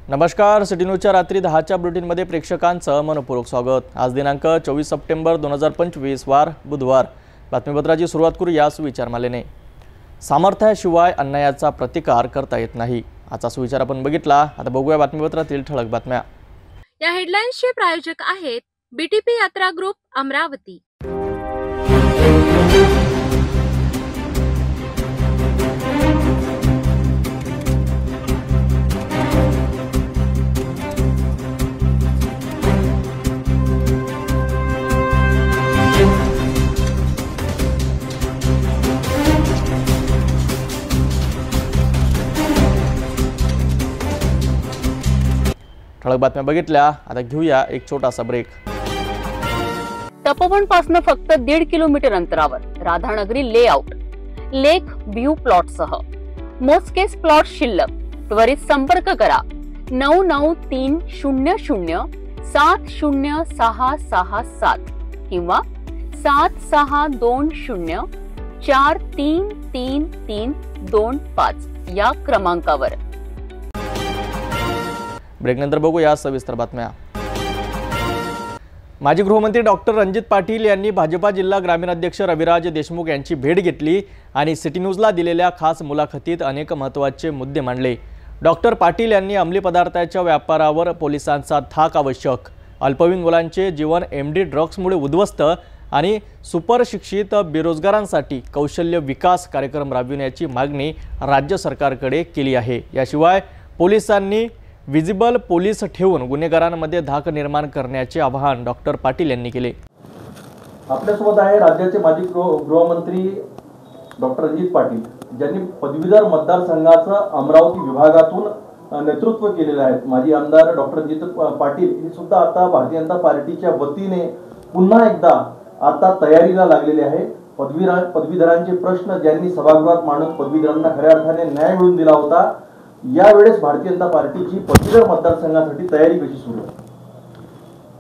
नमस्कार, सिटी न्यूजच्या रात्री 10च्या बुलेटिनमध्ये प्रेक्षकांचं मनपूर्वक स्वागत। आज दिनांक 24 सप्टेंबर 2025 वार बुधवार। बातमीपत्राची सुरुवात करू या सुविचारमालेने। सामर्थ्याशिवाय अन्यायाचा प्रतिकार करता येत नाही, आजचा सुविचार आपण बघितला। आता बघूया बातमीपत्रातील ठळक बातम्या। या हेडलाईन्सचे प्रायोजक आहेत बीटीपी यात्रा ग्रुप अमरावती। ठळक बातम्या बघितल्या। आता घेऊया एक छोटासा ब्रेक। तपोवन पासून फक्त 1.5 किलोमीटर अंतरावर राधानगरी लेआउट लेक व्ह्यू प्लॉट सह मोजकेच प्लॉट शिल्लक। त्वरित संपर्क करा 9930706667 किंवा 7620433325 या क्रमांकावर। ब्रेकनंतर बघूया सविस्तर बातम्या। माजी गृहमंत्री डॉक्टर रणजित पाटील यांनी भाजपा जिल्हा ग्रामीण अध्यक्ष रविराज देशमुख यांची भेट घेतली आणि सिटी न्यूजला दिलेल्या खास मुलाखतीत अनेक महत्त्वाचे मुद्दे मांडले। डॉक्टर पाटील यांनी अंमली पदार्थाच्या व्यापारावर पोलिसांचा धाक आवश्यक, अल्पवयीन मुलांचे जीवन एमडी ड्रग्समुळे उद्ध्वस्त आणि सुपर शिक्षित बेरोजगारांसाठी कौशल्य विकास कार्यक्रम राबविण्याची मागणी राज्य सरकारकडे केली आहे। याशिवाय पोलिसांनी विजिबल पोलीस ठेवून गुन्हेगारांमध्ये धाक निर्माण करण्याचे आवाहन डॉक्टर पाटील यांनी केले। आपल्यासोबत आहे राज्याचे माजी गृहमंत्री डॉक्टर रणजित पाटील, ज्यांनी पदवीधर मतदारसंघाचं अमरावती विभागातून नेतृत्व केलेलं आहे। माजी आमदार डॉक्टर रणजित पाटील हे सुद्धा आता भारतीय जनता पार्टीच्या वतीने पुन्हा एकदा आता तयारीला लागलेले आहे। पदवीधरांचे प्रश्न ज्यांनी सभागृहात मांडून पदवीधरांना खऱ्या अर्थाने न्याय मिळवून दिला होता, यावेळेस भारतीय जनता पार्टीची पदवीधर मतदारसंघासाठी तयारी कशी सुरू आहे?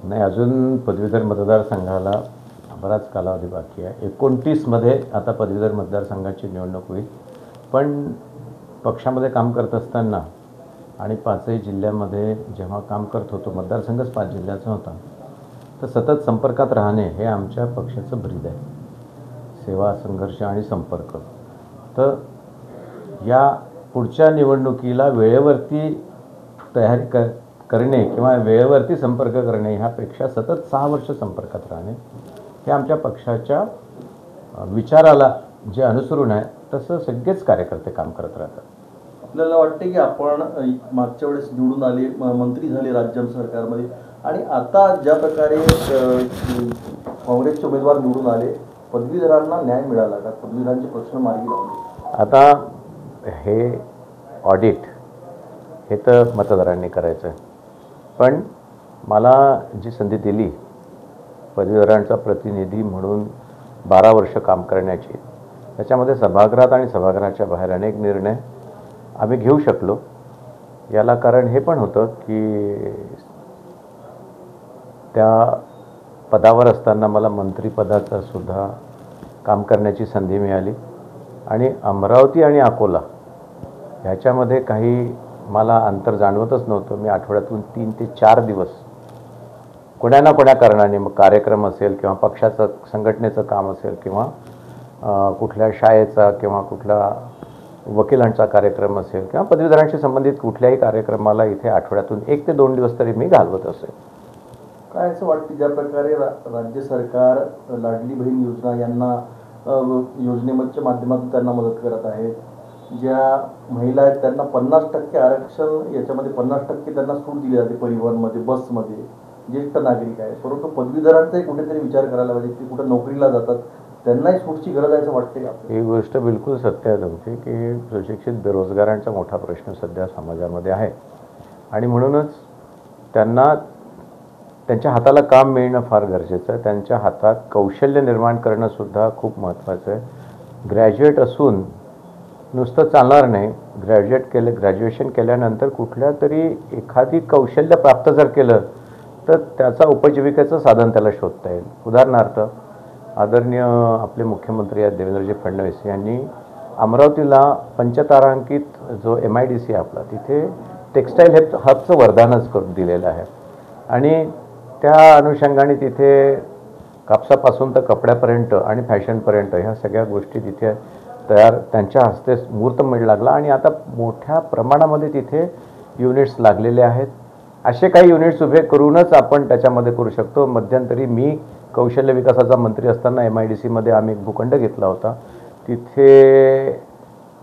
नाही, अजून पदवीधर मतदारसंघाला बराच कालावधी बाकी आहे। 29 मध्ये आता पदवीधर मतदारसंघाची निवडणूक होईल। पण पक्षामध्ये काम करत असताना आणि 5ही जिल्ह्यामध्ये जेव्हा काम करत होतो, मतदारसंघच 5 जिल्ह्याचा होता, तर सतत संपर्कात राहणे हे आमच्या पक्षाचं ब्रीद आहे। सेवा, संघर्ष आणि संपर्क। तर या पुढच्या निवडणुकीला वेळेवरती तयारी करणे किंवा वेळेवरती संपर्क करणे ह्यापेक्षा सतत 6 वर्ष संपर्कात राहणे हे आमच्या पक्षाच्या विचाराला जे अनुसरून आहे तसं सगळेच कार्यकर्ते काम करत राहतात। आपल्याला वाटते की आपण मागच्या वेळेस निवडून आले, मंत्री झाले राज्य सरकारमध्ये, आणि आता ज्या प्रकारे काँग्रेसचे उमेदवार निवडून आले, पदवीधरांना न्याय मिळाला का? पदवीधरांचे प्रश्न मार्गी लावले? आता हे ऑडिट हे तर मतदारांनी करायचं आहे, पण मला जी संधी दिली पदवीधरांचा प्रतिनिधी म्हणून 12 वर्ष काम करण्याची, त्याच्यामध्ये सभागृहात आणि सभागृहाच्या बाहेर अनेक निर्णय आम्ही घेऊ शकलो। याला कारण हे पण होतं की त्या पदावर असताना मला मंत्रिपदाचं सुद्धा काम करण्याची संधी मिळाली आणि अमरावती आणि अकोला ह्याच्यामध्ये काही मला अंतर जाणवतच नव्हतं। मी आठवड्यातून 3 ते 4 दिवस कोणा ना कोणा कारणाने, मग कार्यक्रम असेल किंवा पक्षाचं संघटनेचं काम असेल किंवा कुठल्या शाळेचा किंवा कुठला वकिलांचा कार्यक्रम असेल किंवा पदवीधरांशी संबंधित कुठल्याही कार्यक्रमाला इथे आठवड्यातून 1 ते 2 दिवस तरी मी घालवत असेल। काय असं वाटतं ज्या प्रकारे राज्य सरकार लाडली बहीण योजना यांना योजनेच्या माध्यमातून त्यांना मदत करत आहे, ज्या महिला आहेत त्यांना 50% आरक्षण, याच्यामध्ये 50% त्यांना सूट दिली जाते परिवहनमध्ये, बसमध्ये, ज्येष्ठ नागरिक आहे, परंतु पदवीधरांचाही कुठेतरी विचार करायला पाहिजे। ते कुठे नोकरीला जातात, त्यांनाही सूटची गरज आहे असं वाटते का? ही गोष्ट बिलकुल सत्य आहे तुमची की सुशिक्षित बेरोजगारांचा मोठा प्रश्न सध्या समाजामध्ये आहे आणि म्हणूनच त्यांना त्यांच्या हाताला काम मिळणं फार गरजेचं आहे। त्यांच्या हातात कौशल्य निर्माण करणं सुद्धा खूप महत्त्वाचं आहे। ग्रॅज्युएट असून नुसतं चालणार नाही, ग्रॅज्युएशन केल्यानंतर कुठल्या तरी एखादी कौशल्य प्राप्त जर केलं तर त्याचा उपजीविकेचं साधन त्याला शोधता येईल। उदाहरणार्थ आदरणीय आपले मुख्यमंत्री आहेत देवेंद्रजी फडणवीस यांनी अमरावतीला पंचतारांकित जो MIDC आपला तिथे टेक्स्टाईल हबचं वरदानच करून दिलेलं आहे आणि त्या अनुषंगाने तिथे कापसापासून तर कपड्यापर्यंत आणि फॅशनपर्यंत ह्या सगळ्या गोष्टी तिथे त्यांच्या हस्ते मुहूर्तमेढ लागला आणि आता मोठ्या प्रमाणामध्ये तिथे युनिट्स लागलेले आहेत. असे काही युनिट्स उभे करूनच आपण त्याच्यामध्ये करू शकतो. मध्यंतरी मी कौशल्य विकासाचा मंत्री असताना MIDCमध्ये आम्ही एक भूखंड घेतला होता. तिथे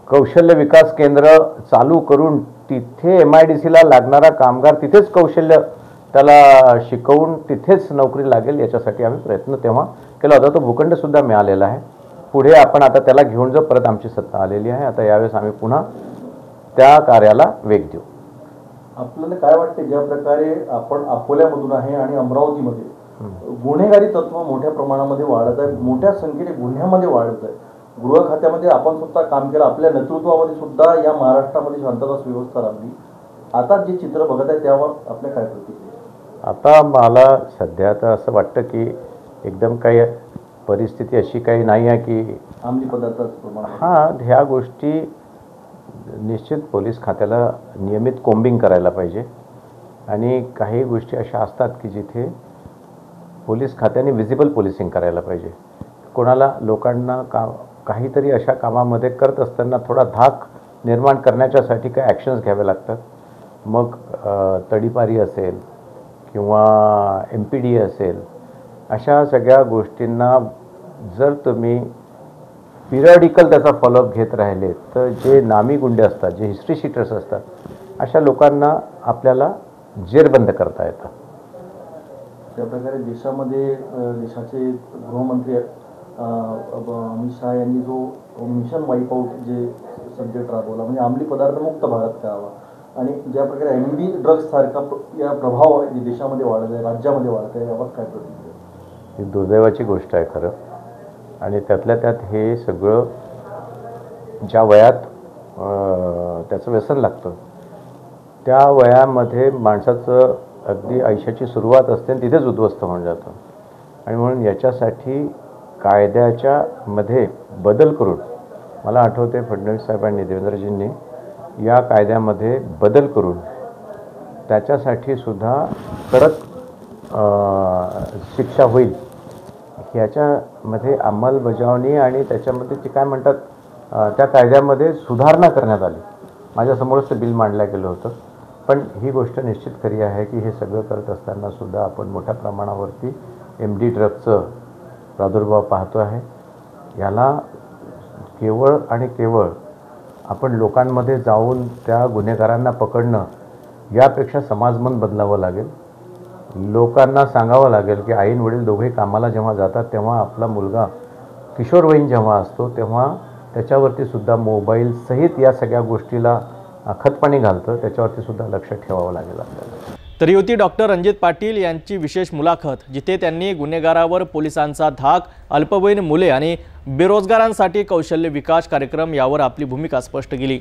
कौशल्य विकास केंद्र चालू करून तिथे MIDCला लागणारा कामगार तिथेच कौशल्य त्याला शिकवून तिथेच नोकरी लागेल याच्यासाठी आम्ही प्रयत्न तेव्हा केला होता. तो भूखंडसुद्धा मिळालेला आहे. पुढे आपण आता त्याला घेऊन जो परत आमची सत्ता आलेली आहे, आता यावेळेस आम्ही पुन्हा त्या कार्याला वेग देऊ. आपल्याला काय वाटते ज्या प्रकारे आपण अकोल्यामधून आहे आणि अमरावतीमध्ये गुन्हेगारी तत्व मोठ्या प्रमाणामध्ये वाढत आहे, मोठ्या संख्येने गुन्ह्यामध्ये वाढत आहे. गृह खात्यामध्ये आपण सुद्धा काम केलं, आपल्या नेतृत्वामध्ये सुद्धा या महाराष्ट्रामध्ये शांतता व्यवस्था राखली. आता जे चित्र बघत आहे त्यावर आपल्या काय प्रतिक्रिया? आता मला सध्या तर असं वाटतं की एकदम काही परिस्थिती अशी काही नाही आहे की अंमली पदार्थाचं प्रमाण. हां, ह्या गोष्टी निश्चित पोलीस खात्याला नियमित कोम्बिंग करायला पाहिजे आणि काही गोष्टी अशा असतात की जिथे पोलीस खात्याने व्हिजिबल पोलिसिंग करायला पाहिजे. कोणाला लोकांना काहीतरी अशा कामामध्ये करत असताना थोडा धाक निर्माण करण्याच्यासाठी काही ॲक्शन्स घ्यावे लागतात. मग तडीपारी असेल किंवा MPD असेल, अशा सगळ्या गोष्टींना जर तुम्ही पिरियडिकल त्याचा फॉलोअप घेत राहिले तर जे नामी गुंडे असतात, जे हिस्ट्री शीटर्स असतात, अशा लोकांना आपल्याला जेरबंद करता येतं. त्याप्रकारे देशाचे गृहमंत्री अमित शहा यांनी जो मिशन वाईपआउट जे सब्जेक्ट राबवला, म्हणजे अंमली पदार्थ मुक्त भारत करावा आणि ज्या प्रकारे MD ड्रग्स सारखा या प्रभाव देशामध्ये वाढत आहे, राज्यामध्ये वाढत आहे, यावर काय प्रतिक्रिया? ही दुर्दैवाची गोष्ट आहे खरं. आणि त्यातल्या त्यात हे सगळं ज्या वयात त्याचं व्यसन लागतं त्या वयामध्ये माणसाचं अगदी आयुष्याची सुरुवात असते आणि तिथेच उद्ध्वस्त होऊन जातं. आणि म्हणून याच्यासाठी कायद्याच्या मध्ये बदल करून, मला आठवते फडणवीस साहेबांनी, देवेंद्रजींनी या कायद्यामध्ये बदल करून त्याच्यासाठी सुद्धा कडक शिक्षा होईल ह्याच्यामध्ये अंमलबजावणी आणि त्याच्यामध्ये ते काय म्हणतात त्या कायद्यामध्ये सुधारणा करण्यात आली. माझ्यासमोरच ते बिल मांडलं गेलं होतं. पण ही गोष्ट निश्चित खरी आहे की हे सगळं करत असताना सुद्धा आपण मोठ्या प्रमाणावरती MD ड्रगचं प्रादुर्भाव पाहतो आहे. याला केवळ आणि केवळ आपण लोकांमध्ये जाऊन त्या गुन्हेगारांना पकडणं यापेक्षा समाजमन बदलावं लागेल. लोकांना सांगावं लागेल की आईन वडील दोघेही कामाला जेव्हा जातात तेव्हा आपला मुलगा किशोरवयीन जेव्हा असतो तेव्हा त्याच्यावरती सुद्धा मोबाईल सहित या सगळ्या गोष्टीला खतपाणी घालतं, त्याच्यावरती सुद्धा लक्ष ठेवावं लागेल आपल्याला. तरी होती डॉक्टर रणजित पाटील यांची विशेष मुलाखत, जिथे त्यांनी गुन्हेगारावर पोलिसांचा धाक, अल्पवयीन मुले आणि बेरोजगारांसाठी कौशल्य विकास कार्यक्रम यावर आपली भूमिका स्पष्ट केली.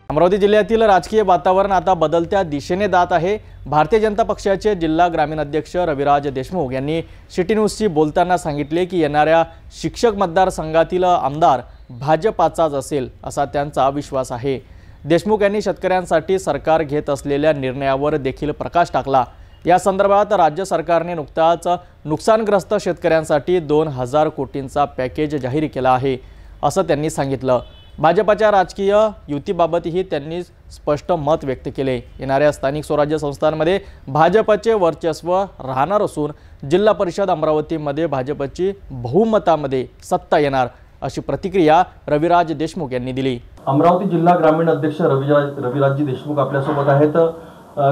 अमरावती जिल्ह्यातील राजकीय वातावरण आता बदलत्या दिशेने जात आहे. भारतीय जनता पक्षाचे जिल्हा ग्रामीण अध्यक्ष रविराज देशमुख यांनी सिटी न्यूजशी बोलताना सांगितले की येणाऱ्या शिक्षक मतदारसंघातील आमदार भाजपाचाच असेल असा त्यांचा विश्वास आहे. देशमुख यांनी शेतकऱ्यांसाठी सरकार घेत असलेल्या निर्णयावर देखील प्रकाश टाकला. या संदर्भात राज्य सरकारने नुकताच नुकसानग्रस्त शेतकऱ्यांसाठी 2000 कोटींचा पॅकेज जाहीर केला आहे असं त्यांनी सांगितलं. भाजपाच्या राजकीय युतीबाबतही त्यांनी स्पष्ट मत व्यक्त केले. येणाऱ्या स्थानिक स्वराज्य संस्थांमध्ये भाजपचे वर्चस्व राहणार असून जिल्हा परिषद अमरावतीमध्ये भाजपची बहुमतामध्ये सत्ता येणार अशी प्रतिक्रिया रविराज देशमुख यांनी दिली. अमरावती जिल्हा ग्रामीण अध्यक्ष रविराजजी देशमुख आपल्यासोबत आहेत.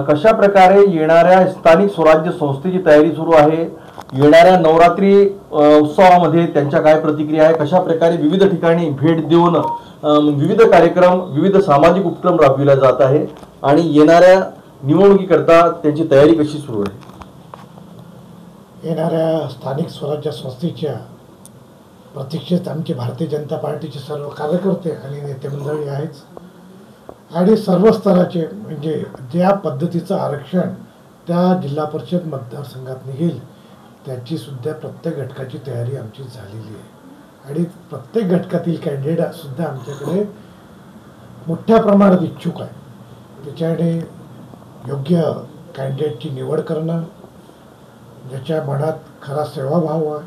कशा प्रकारे येणाऱ्या स्थानिक स्वराज्य संस्थेची तयारी सुरू आहे, येणाऱ्या नवरात्री उत्सवामध्ये त्यांच्या काय प्रतिक्रिया आहे, कशा प्रकारे विविध ठिकाणी भेट देऊन विविध कार्यक्रम, विविध सामाजिक उपक्रम राबविला जात आहे आणि येणाऱ्या निवडणुकीकरता त्यांची तयारी कशी सुरू आहे? येणाऱ्या स्थानिक स्वराज्य संस्थेच्या प्रतीक्षेत आमचे भारतीय जनता पार्टीचे सर्व कार्यकर्ते आणि नेते मंडळी आहेच आणि सर्व स्तराचे, म्हणजे ज्या पद्धतीचं आरक्षण त्या जिल्हा परिषद मतदारसंघात निघेल त्याची सुद्धा प्रत्येक घटकाची तयारी आमची झालेली आहे आणि प्रत्येक घटकातील कॅन्डिडेट सुद्धा आमच्याकडे मोठ्या प्रमाणात इच्छुक आहे. त्याच्याने योग्य कॅन्डिडेटची निवड करणं, ज्याच्या मनात खरा सेवाभाव आहे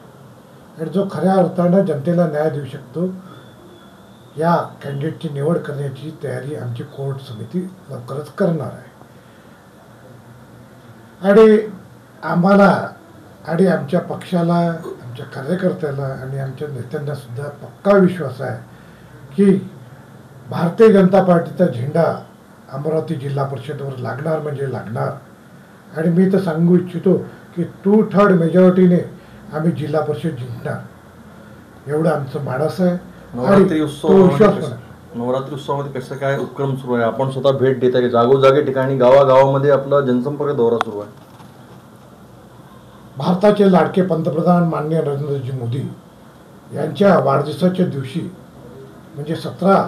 आणि जो खऱ्या अर्थानं जनतेला न्याय देऊ शकतो, या कॅन्डिडेटची निवड करण्याची तयारी आमची कोर्ट समिती लवकरच करणार आहे. आणि आम्हाला आणि आमच्या पक्षाला, आमच्या कार्यकर्त्याला आणि आमच्या नेत्यांना सुद्धा पक्का विश्वास आहे की भारतीय जनता पार्टीचा झेंडा अमरावती जिल्हा परिषदेवर लागणार म्हणजे लागणार. आणि मी तर सांगू इच्छितो की 2/3 मेजॉरिटीने आम्ही जिल्हा परिषद जिंकणार, एवढं आमचं मानस आहे. नवरात्री तो विश्वास पण आहे. नवरात्री उत्सवामध्ये कसं काय उपक्रम सुरू आहे? आपण स्वतः भेट देत आहे, जागोजागी ठिकाणी गावागावामध्ये आपला जनसंपर्क दौरा सुरू आहे. भारताचे लाडके पंतप्रधान माननीय नरेंद्रजी मोदी यांच्या वाढदिवसाच्या दिवशी म्हणजे 17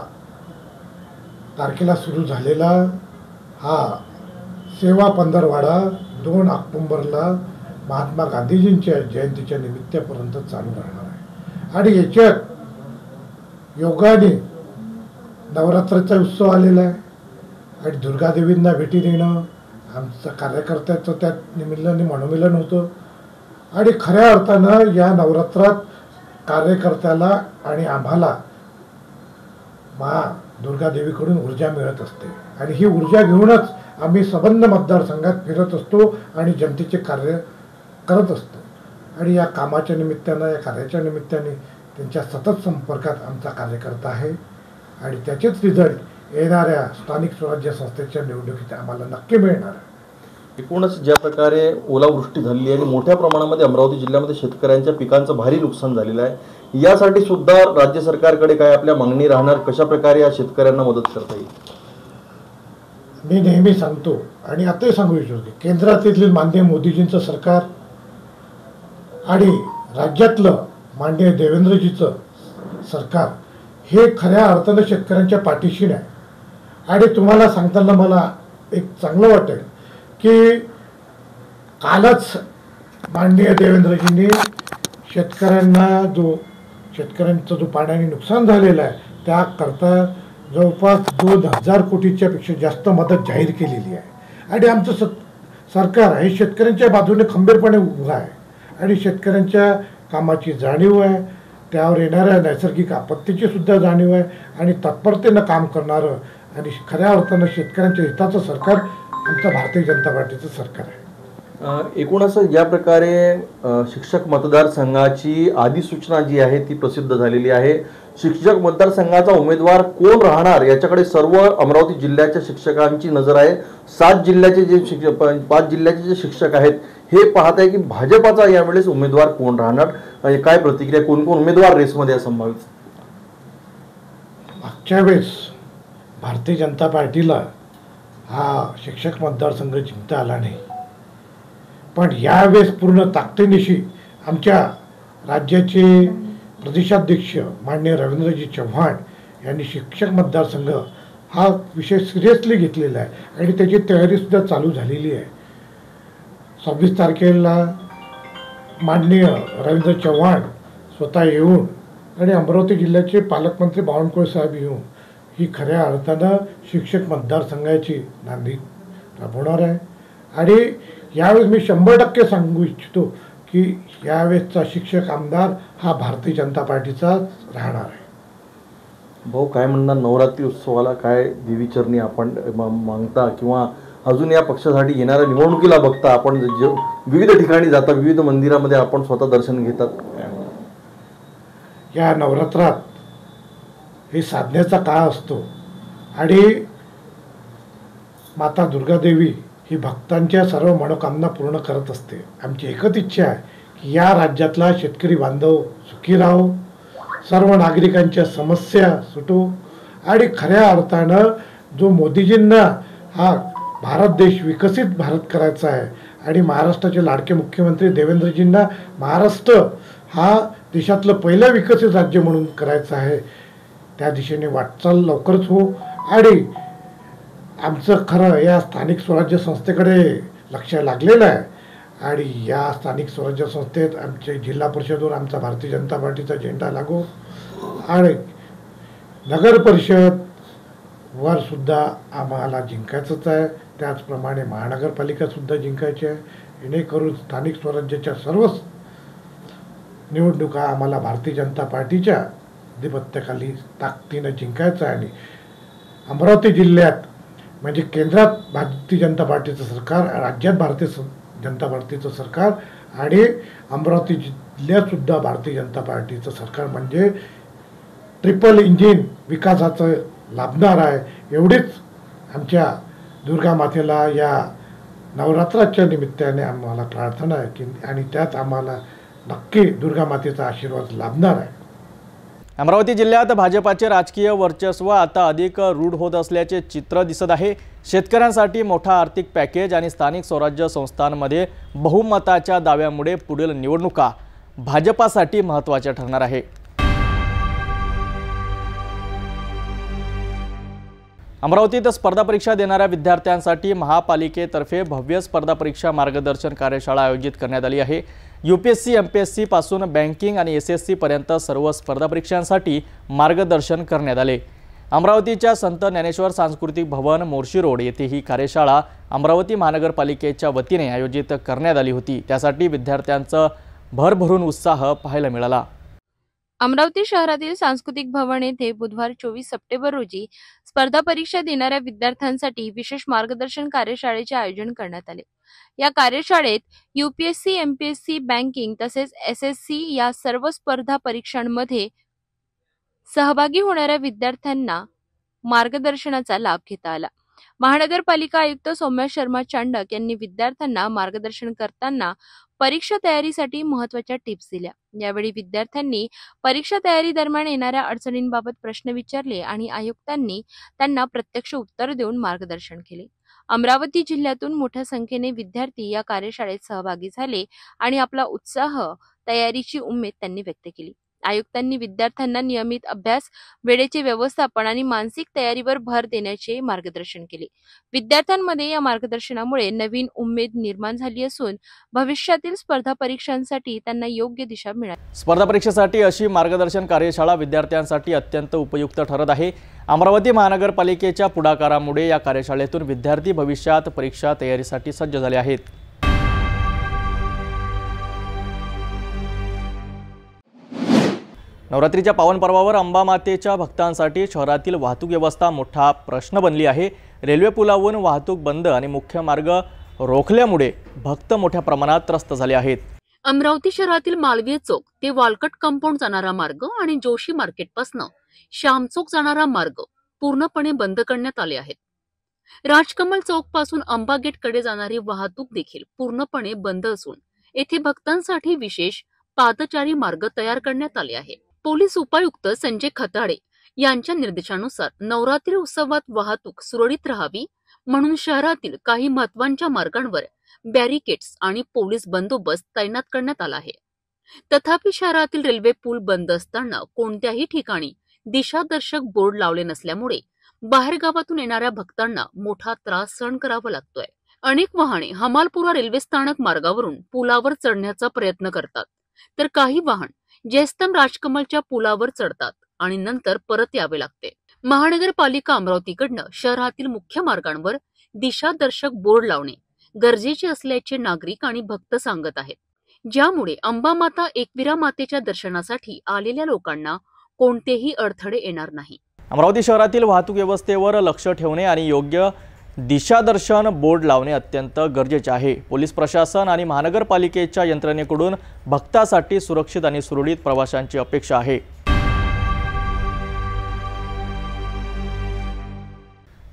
तारखेला सुरू झालेला हा सेवा पंधरवाडा 2 ऑक्टोबरला महात्मा गांधीजींच्या जयंतीच्या निमित्तापर्यंत चालू राहणार आहे. आणि याच्यात योगाने नवरात्राचा उत्सव आलेला आहे आणि दुर्गादेवींना भेटी देणं आमचं कार्यकर्त्याचं त्यात निमित्ताने मनोमिलन होतं. आणि खऱ्या अर्थानं या नवरात्रात कार्यकर्त्याला आणि आम्हाला दुर्गादेवीकडून ऊर्जा मिळत असते आणि ही ऊर्जा घेऊनच आम्ही संबंध मतदारसंघात फिरत असतो आणि जनतेचे कार्य करत असतो. आणि या कामाच्या निमित्तानं, या कार्याच्या निमित्ताने त्यांच्या सतत संपर्कात आमचा कार्यकर्ता आहे आणि त्याचेच रिझल्ट येणाऱ्या स्थानिक स्वराज्य संस्थेच्या निवडणुकीत आम्हाला नक्की मिळणार आहे. एकूणच ज्या प्रकारे ओलावृष्टी झालेली आहे आणि मोठ्या प्रमाणामध्ये अमरावती जिल्ह्यामध्ये शेतकऱ्यांच्या पिकांचं भारी नुकसान झालेलं आहे, यासाठी सुद्धा राज्य सरकारकडे काय आपल्या मागणी राहणार? कशा प्रकारे या शेतकऱ्यांना मदत करता येईल? मी नेहमी सांगतो आणि आताही सांगू इच्छितो, केंद्रातील माननीय मोदीजींचं सरकार आणि राज्यातलं माननीय देवेंद्रजीचं सरकार हे खऱ्या अर्थानं शेतकऱ्यांच्या पाठीशी आहे. आणि तुम्हाला सांगताना मला एक चांगलं वाटेल की कालच माननीय देवेंद्रजींनी शेतकऱ्यांचं जो पाण्याने नुकसान झालेलं आहे त्याकरता जवळपास 2000 कोटीच्या पेक्षा जास्त मदत जाहीर केलेली आहे. आणि आमचं सरकार हे शेतकऱ्यांच्या बाजूने खंबीरपणे उभं आहे आणि शेतकऱ्यांच्या कामाची जाणीव आहे, त्यावर येणाऱ्या नैसर्गिक आपत्तीची सुद्धा जाणीव आहे आणि तत्परतेनं काम करणारं आणि खऱ्या अर्थानं शेतकऱ्यांच्या हिताचं सरकार आमचं भारतीय जनता पार्टीचं सरकार आहे. एकूणच ज्या प्रकारे शिक्षक मतदारसंघाची अधिसूचना जी आहे ती प्रसिद्ध झालेली आहे, शिक्षक मतदारसंघाचा उमेदवार कोण राहणार याच्याकडे सर्व अमरावती जिल्ह्याच्या शिक्षकांची नजर आहे. 5 जिल्ह्याचे जे शिक्षक आहेत हे पाहत आहे की भाजपाचा यावेळेस उमेदवार कोण राहणार, काय प्रतिक्रिया, कोण कोण उमेदवार रेसमध्ये संभावित? मागच्या वेळेस भारतीय जनता पार्टीला हा शिक्षक मतदारसंघ जिंकता आला नाही, पण यावेळेस पूर्ण ताकदीनिशी आमच्या राज्याचे प्रदेशाध्यक्ष माननीय रवींद्रजी चव्हाण यांनी शिक्षक मतदारसंघ हा विषय सिरियसली घेतलेला आहे आणि त्याची तयारीसुद्धा चालू झालेली आहे. 26 तारखेला माननीय रवींद्र चव्हाण स्वतः येऊन आणि अमरावती जिल्ह्याचे पालकमंत्री बावनकुळे साहेब येऊन ही खऱ्या अर्थानं शिक्षक मतदारसंघाची नांदी राबवणार आहे. आणि यावेळेस मी 100% सांगू इच्छितो की यावेळेसचा शिक्षक आमदार हा भारतीय जनता पार्टीचा राहणार आहे. भाऊ, काय म्हणणार, नवरात्री उत्सवाला काय देवीचरणी आपण मागता किंवा अजून या पक्षासाठी येणाऱ्या निवडणुकीला बघता आपण विविध ठिकाणी जाता, विविध मंदिरामध्ये आपण स्वतः दर्शन घेतात, या नवरात्रात हे साधनेचा काळ असतो आणि माता दुर्गादेवी ही भक्तांच्या सर्व मनोकामना पूर्ण करत असते. आमची एकच इच्छा आहे की या राज्यातला शेतकरी बांधव सुखी राहो, सर्व नागरिकांच्या समस्या सुटो आणि खऱ्या अर्थानं जो मोदीजींना हा भारत देश विकसित भारत करायचा आहे आणि महाराष्ट्राचे लाडके मुख्यमंत्री देवेंद्रजींना महाराष्ट्र हा देशातलं पहिलं विकसित राज्य म्हणून करायचं आहे, त्या दिशेने वाटचाल लवकरच हो. आणि आमचं खरं या स्थानिक स्वराज्य संस्थेकडे लक्ष लागलेलं आहे आणि या स्थानिक स्वराज्य संस्थेत आमचे जिल्हा परिषदेवर आमचा भारतीय जनता पार्टीचा झेंडा लागो आणि नगर परिषद वर सुद्धा आम्हाला जिंकायचंच आहे. त्याचप्रमाणे महानगरपालिकासुद्धा जिंकायची आहे. जेणेकरून स्थानिक स्वराज्याच्या सर्वच निवडणुका आम्हाला भारतीय जनता पार्टीच्या अधिपत्याखाली ताकदीनं जिंकायचं आहे. आणि अमरावती जिल्ह्यात म्हणजे केंद्रात भारतीय जनता पार्टीचं सरकार, राज्यात भारतीय जनता पार्टीचं सरकार आणि अमरावती जिल्ह्यातसुद्धा भारतीय जनता पार्टीचं सरकार म्हणजे ट्रिपल इंजिन विकासाचं लाभणार आहे. एवढीच आमच्या दुर्गा मातेला या नवरात्राच्या निमित्ताने आम्हाला प्रार्थना आहे की आणि त्यात आम्हाला नक्की दुर्गा मातेचा आशीर्वाद लाभणार आहे. अमरावती जिल्ह्यात भाजपाचे राजकीय वर्चस्व आता अधिक रूढ होत असल्याचे चित्र दिसत आहे. शेतकऱ्यांसाठी मोठा आर्थिक पॅकेज आणि स्थानिक स्वराज्य संस्थांमध्ये बहुमताच्या दाव्यामुळे पुढील निवडणुका भाजपासाठी महत्त्वाच्या ठरणार आहे. अमरावतीत स्पर्धा परीक्षा देणाऱ्या विद्यार्थ्यांसाठी महापालिकेतर्फे भव्य स्पर्धा परीक्षा मार्गदर्शन कार्यशाळा आयोजित करण्यात आली आहे. UPSC MPSC पासून बँकिंग आणि SSC पर्यंत सर्व स्पर्धा परीक्षांसाठी मार्गदर्शन करण्यात आले. अमरावतीच्या संत ज्ञानेश्वर सांस्कृतिक भवन मोर्शी रोड येथे ही कार्यशाळा अमरावती महानगरपालिकेच्या वतीने आयोजित करण्यात आली होती. त्यासाठी विद्यार्थ्यांचा भरभरून उत्साह पाहायला मिळाला. अमरावती शहरातील सांस्कृतिक भवन येथे बुधवार 24 सप्टेंबर रोजी स्पर्धा परीक्षा देणाऱ्या विद्यार्थ्यांसाठी विशेष मार्गदर्शन कार्यशाळेचे आयोजन करण्यात आले. या कार्यशाळेत UPSC MPSC बँकिंग तसेच SSC या सर्व स्पर्धा परीक्षांमध्ये सहभागी होणाऱ्या विद्यार्थ्यांना मार्गदर्शनाचा लाभ घेता आला. महानगरपालिका आयुक्त सौम्या शर्मा चांडक यांनी विद्यार्थ्यांना मार्गदर्शन करताना परीक्षा तयारीसाठी महत्त्वाच्या टिप्स दिल्या. यावेळी विद्यार्थ्यांनी परीक्षा तयारी दरम्यान येणाऱ्या अडचणींबाबत प्रश्न विचारले आणि आयुक्तांनी त्यांना प्रत्यक्ष उत्तर देऊन मार्गदर्शन केले. अमरावती जिल्ह्यातून मोठ्या संख्येने विद्यार्थी या कार्यशाळेत सहभागी झाले आणि आपला उत्साह तयारीची उमेद त्यांनी व्यक्त केली. आयुक्तांनी विद्यार्थ्यांना नियमित अभ्यास, वेळेचे व्यवस्थापन आणि मानसिक तयारीवर भर देण्याचे मार्गदर्शन केले. विद्यार्थ्यांमध्ये या मार्गदर्शनामुळे नवीन उमेद निर्माण झाली असून भविष्यातील स्पर्धा परीक्षांसाठी त्यांना योग्य दिशा मिळाली. स्पर्धा परीक्षेसाठी अशी मार्गदर्शन कार्यशाळा विद्यार्थ्यांसाठी अत्यंत उपयुक्त ठरत आहे. अमरावती महानगरपालिकेच्या पुढाकारामुळे या कार्यशाळेतून विद्यार्थी भविष्यात परीक्षा तयारीसाठी सज्ज झाले आहेत. नवरात्रीच्या पावन पर्वावर अंबामातेच्या भक्तांसाठी शहरातील वाहतूक व्यवस्था मोठा प्रश्न बनली आहे. रेल्वे पुलावरून वाहतूक बंद आणि मुख्य मार्ग रोखल्यामुळे भक्त मोठ्या प्रमाणात त्रस्त झाले आहेत. अमरावती शहरातील मालवीय चौक ते वालकट कंपाऊंड जाणारा मार्ग आणि जोशी मार्केटपासून श्याम चौक जाणारा मार्ग पूर्णपणे बंद करण्यात आले आहेत. राजकमल चौक पासून अंबा गेट कडे जाणारी वाहतूक देखील पूर्णपणे बंद असून येथे भक्तांसाठी विशेष पादचारी मार्ग तयार करण्यात आले आहे. पोलीस उपायुक्त संजय खताडे यांच्या निर्देशानुसार नवरात्री उत्सवात वाहतूक सुरळीत राहावी म्हणून शहरातील काही महत्त्वाच्या मार्गांवर बॅरिकेड्स आणि पोलीस बंदोबस्त तैनात करण्यात आला आहे. तथापि शहरातील रेल्वे पूल बंद असताना कोणत्याही ठिकाणी दिशादर्शक बोर्ड लावले नसल्यामुळे बाहेरगावातून येणाऱ्या भक्तांना मोठा त्रास सहन करावा लागतोय. अनेक वाहने हमालपुरा रेल्वे स्थानक मार्गावरून पुलावर चढण्याचा प्रयत्न करतात, तर काही वाहन जयस्तंभ राजकमलच्या पुलावर चढतात आणि नंतर परत यावे लागते. महानगरपालिका अमरावतीकडनं शहरातील मुख्य मार्गांवर दिशादर्शक बोर्ड लावणे गरजेचे असल्याचे नागरिक आणि भक्त सांगत आहेत, ज्यामुळे अंबामाता एकविरा मातेच्या दर्शनासाठी आलेल्या लोकांना कोणतेही अडथळे येणार नाही. अमरावती शहरातील वाहतूक व्यवस्थेवर लक्ष ठेवणे आणि योग्य दिशादर्शन बोर्ड लावणे अत्यंत गरजेचे आहे. पोलीस प्रशासन आणि महानगरपालिकेच्या यंत्रणेकडून भक्तांसाठी सुरक्षित आणि सुरळीत प्रवासांची अपेक्षा आहे.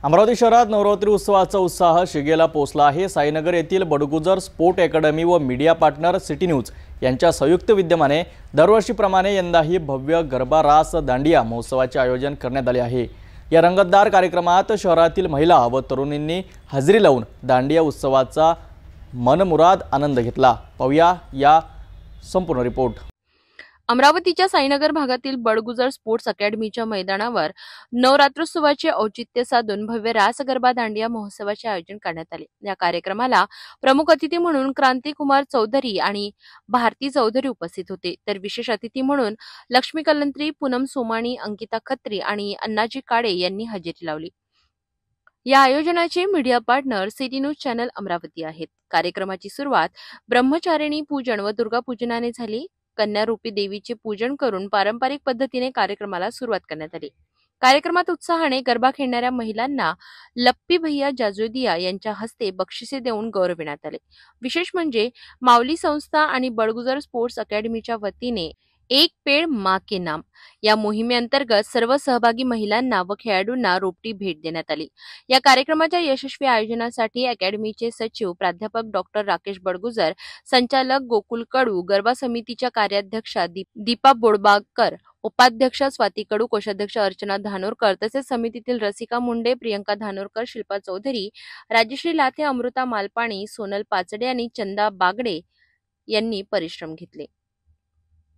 अमरावती शहरात नवरात्री उत्सवाचा उत्साह शिगेला पोहोचला आहे. साईनगर येथील बडगुजर स्पोर्ट अकॅडमी व मीडिया पार्टनर सिटी न्यूज यांच्या संयुक्त विद्यमाने दरवर्षीप्रमाणे यंदाही भव्य गरबा रास दांडिया महोत्सवाचे आयोजन करण्यात आले आहे. या रंगतदार कार्यक्रमात शहरातील महिला व तरुणींनी हजेरी लावून दांडिया उत्सवाचा मनमुराद आनंद घेतला. पाहूया या संपूर्ण रिपोर्ट. अमरावतीच्या साईनगर भागातील बडगुजर स्पोर्ट्स अकॅडमीच्या मैदानावर नवरात्रोत्सवाचे औचित्य साधून भव्य रास गरबा दांडिया महोत्सवाचे आयोजन करण्यात आले. या कार्यक्रमाला प्रमुख अतिथी म्हणून क्रांतिकुमार चौधरी आणि भारती चौधरी उपस्थित होते, तर विशेष अतिथी म्हणून लक्ष्मी कलंत्री, पूनम सोमाणी, अंकिता खत्री आणि अण्णाजी काळे यांनी हजेरी लावली. या आयोजनाचे media partner city news channel Amravati आहेत. कार्यक्रमाची सुरुवात ब्रह्मचारिणी पूजन व दुर्गा पूजनाने झाली. कन्यारूपी देवीचे पूजन करून पारंपरिक पद्धतीने कार्यक्रमाला सुरुवात करण्यात आली. कार्यक्रमात उत्साहाने गरबा खेळणाऱ्या महिलांना लप्पी भैया जाजोदिया यांच्या हस्ते बक्षिसे देऊन गौरविण्यात आले. विशेष म्हणजे माऊली संस्था आणि बडगुजर स्पोर्ट्स अकॅडमीच्या वतीने एक पेड़ मां के नाम या मोहिमेअंतर्गत सर्व सहभागी महिलांना व खेळाडूंना रोपटी भेट देण्यात आली. या कार्यक्रमाच्या यशस्वी आयोजनासाठी अकॅडमीचे सचिव प्राध्यापक डॉक्टर राकेश बडगुजर, संचालक गोकुल कडू, गरबा समितीच्या कार्याध्यक्षा दीपा बोडबाकर, उपाध्यक्षा स्वाती कडू, कोषाध्यक्ष अर्चना धानोरकर तसेच समितीतील रसिका मुंडे, प्रियंका धानोरकर, शिल्पा चौधरी, राजश्री लाथे, अमृता मालपाणी, सोनल पाचडे आणि चंदा बागडे यांनी परिश्रम घेतले.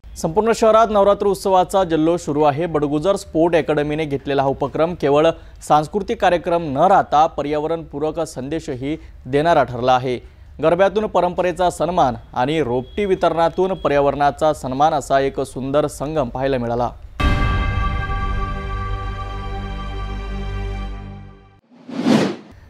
संपूर्ण शहरात नवरात्र उत्सवाचा जल्लोष सुरू आहे. बडगुजर स्पोर्ट अकॅडमीने घेतलेला हा उपक्रम केवळ सांस्कृतिक कार्यक्रम न राहता पर्यावरणपूरक संदेशही देणारा ठरला आहे. गरब्यातून परंपरेचा सन्मान आणि रोपटी वितरणातून पर्यावरणाचा सन्मान असा एक सुंदर संगम पाहायला मिळाला.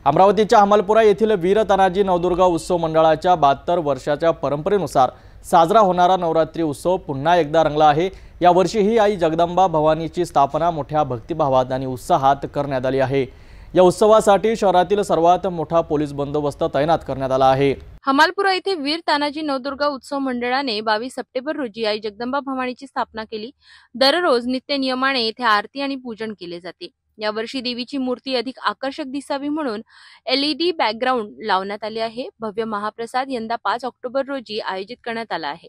अमरावतीच्या हमालपुरा येथील वीर तानाजी नवदुर्गा उत्सव मंडळाच्या 72 वर्षाच्या परंपरेनुसार साजरा होणारा नवरात्री उत्सव पुन्हा एकदा रंगला आहे. यावर्षीही आई जगदंबा भवानीची स्थापना मोठ्या भक्तिभावात आणि उत्साहात करण्यात आली आहे. या उत्सवासाठी शहरातील सर्वात मोठा पोलीस बंदोबस्त तैनात करण्यात आला आहे. हमालपुरा येथे वीर तानाजी नवदुर्गा उत्सव मंडळाने 22 सप्टेंबर रोजी आई जगदंबा भवानीची स्थापना केली. दररोज नित्य नियमाने येथे आरती आणि पूजन केले जाते. यावर्षी देवीची मूर्ती अधिक आकर्षक दिसावी म्हणून LED बॅकग्राऊंड लावण्यात आले आहे. भव्य महाप्रसाद यंदा 5 ऑक्टोबर रोजी आयोजित करण्यात आला आहे.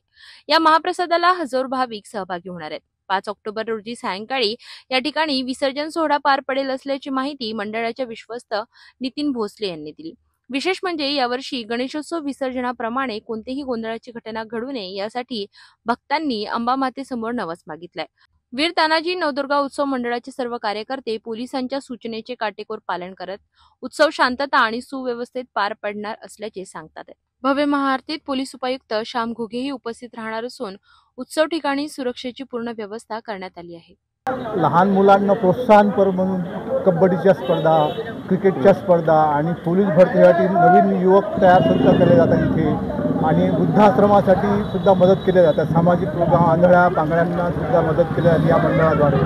या महाप्रसादाला हजारो भाविक सहभागी होणार आहेत. 5 ऑक्टोबर रोजी सायंकाळी या ठिकाणी विसर्जन सोहळा पार पडेल असल्याची माहिती मंडळाच्या विश्वस्त नितीन भोसले यांनी दिली. विशेष म्हणजे यावर्षी गणेशोत्सव विसर्जनाप्रमाणे कोणतीही गोंधळाची घटना घडू नये यासाठी भक्तांनी अंबामातेसमोर नवस मागितलाय. वीर तानाजी नवदुर्गा उत्सव मंडळाचे सर्व कार्यकर्ते पोलिसांच्या सूचनेचे काटेकोर पालन करत उत्सव शांतता आणि सुव्यवस्थेत पार पडणार असल्याचे सांगतात. भव्य महाआरतीत पोलीस उपायुक्त श्याम घोगेही उपस्थित राहणार असून उत्सव ठिकाणी सुरक्षेची पूर्ण व्यवस्था करण्यात आली आहे. लहान मुलांना प्रोत्साहनपर म्हणून कबड्डीच्या स्पर्धा, क्रिकेटच्या स्पर्धा आणि पोलीस भरतीसाठी नवीन युवक तयार सुद्धा केले जातात इथे. आणि वृद्धाश्रमासाठी सुद्धा मदत केली जातात. सामाजिक प्रोग्राम, आंधळ्या पांगळ्यांना सुद्धा मदत केली जाते या मंडळाद्वारे.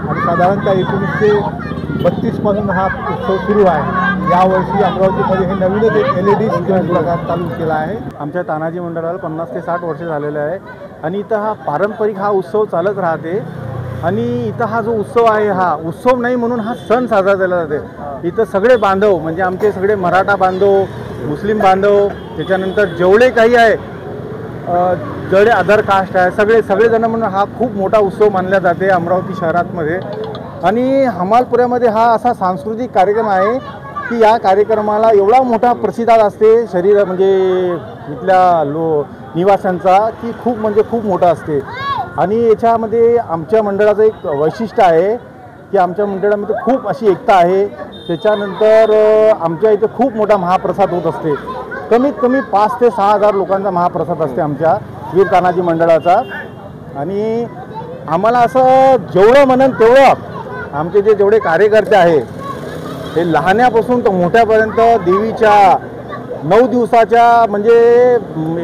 आणि साधारणतः 1932 पासून हा उत्सव सुरू आहे. यावर्षी अमरावतीमध्ये हे नवीनच एक LED स्क्रीन प्रकार चालू केला आहे. आमच्या तानाजी मंडळाला 50 ते 60 वर्ष झालेले आहे आणि इथं हा पारंपरिक हा उत्सव चालत राहते. आणि इथं हा जो उत्सव आहे हा उत्सव नाही म्हणून हा सण साजरा केला जाते. इथं सगळे बांधव म्हणजे आमचे सगळे मराठा बांधव, मुस्लिम बांधव, त्याच्यानंतर जेवढे काही आहे जेवढे अदर कास्ट आहे सगळेजण म्हणून हा खूप मोठा उत्सव मानला जाते अमरावती शहरातमध्ये. आणि हमालपुऱ्यामध्ये हा असा सांस्कृतिक कार्यक्रम आहे की या कार्यक्रमाला एवढा मोठा प्रतिसाद असते शरीर म्हणजे इथल्या निवाशांचा की खूप म्हणजे खूप मोठा असते. आणि याच्यामध्ये आमच्या मंडळाचं एक वैशिष्ट्य आहे की आमच्या मंडळामध्ये खूप अशी एकता आहे. त्याच्यानंतर आमच्या इथे खूप मोठा महाप्रसाद होत असते. कमीत कमी 5 ते 6 हजार लोकांचा महाप्रसाद असते आमच्या वीर तानाजी मंडळाचा. आणि आम्हाला असं जेवढं म्हणेन तेवढं आमचे जेवढे कार्यकर्ते आहे हे लहान्यापासून तर मोठ्यापर्यंत देवीच्या 9 दिवसाच्या म्हणजे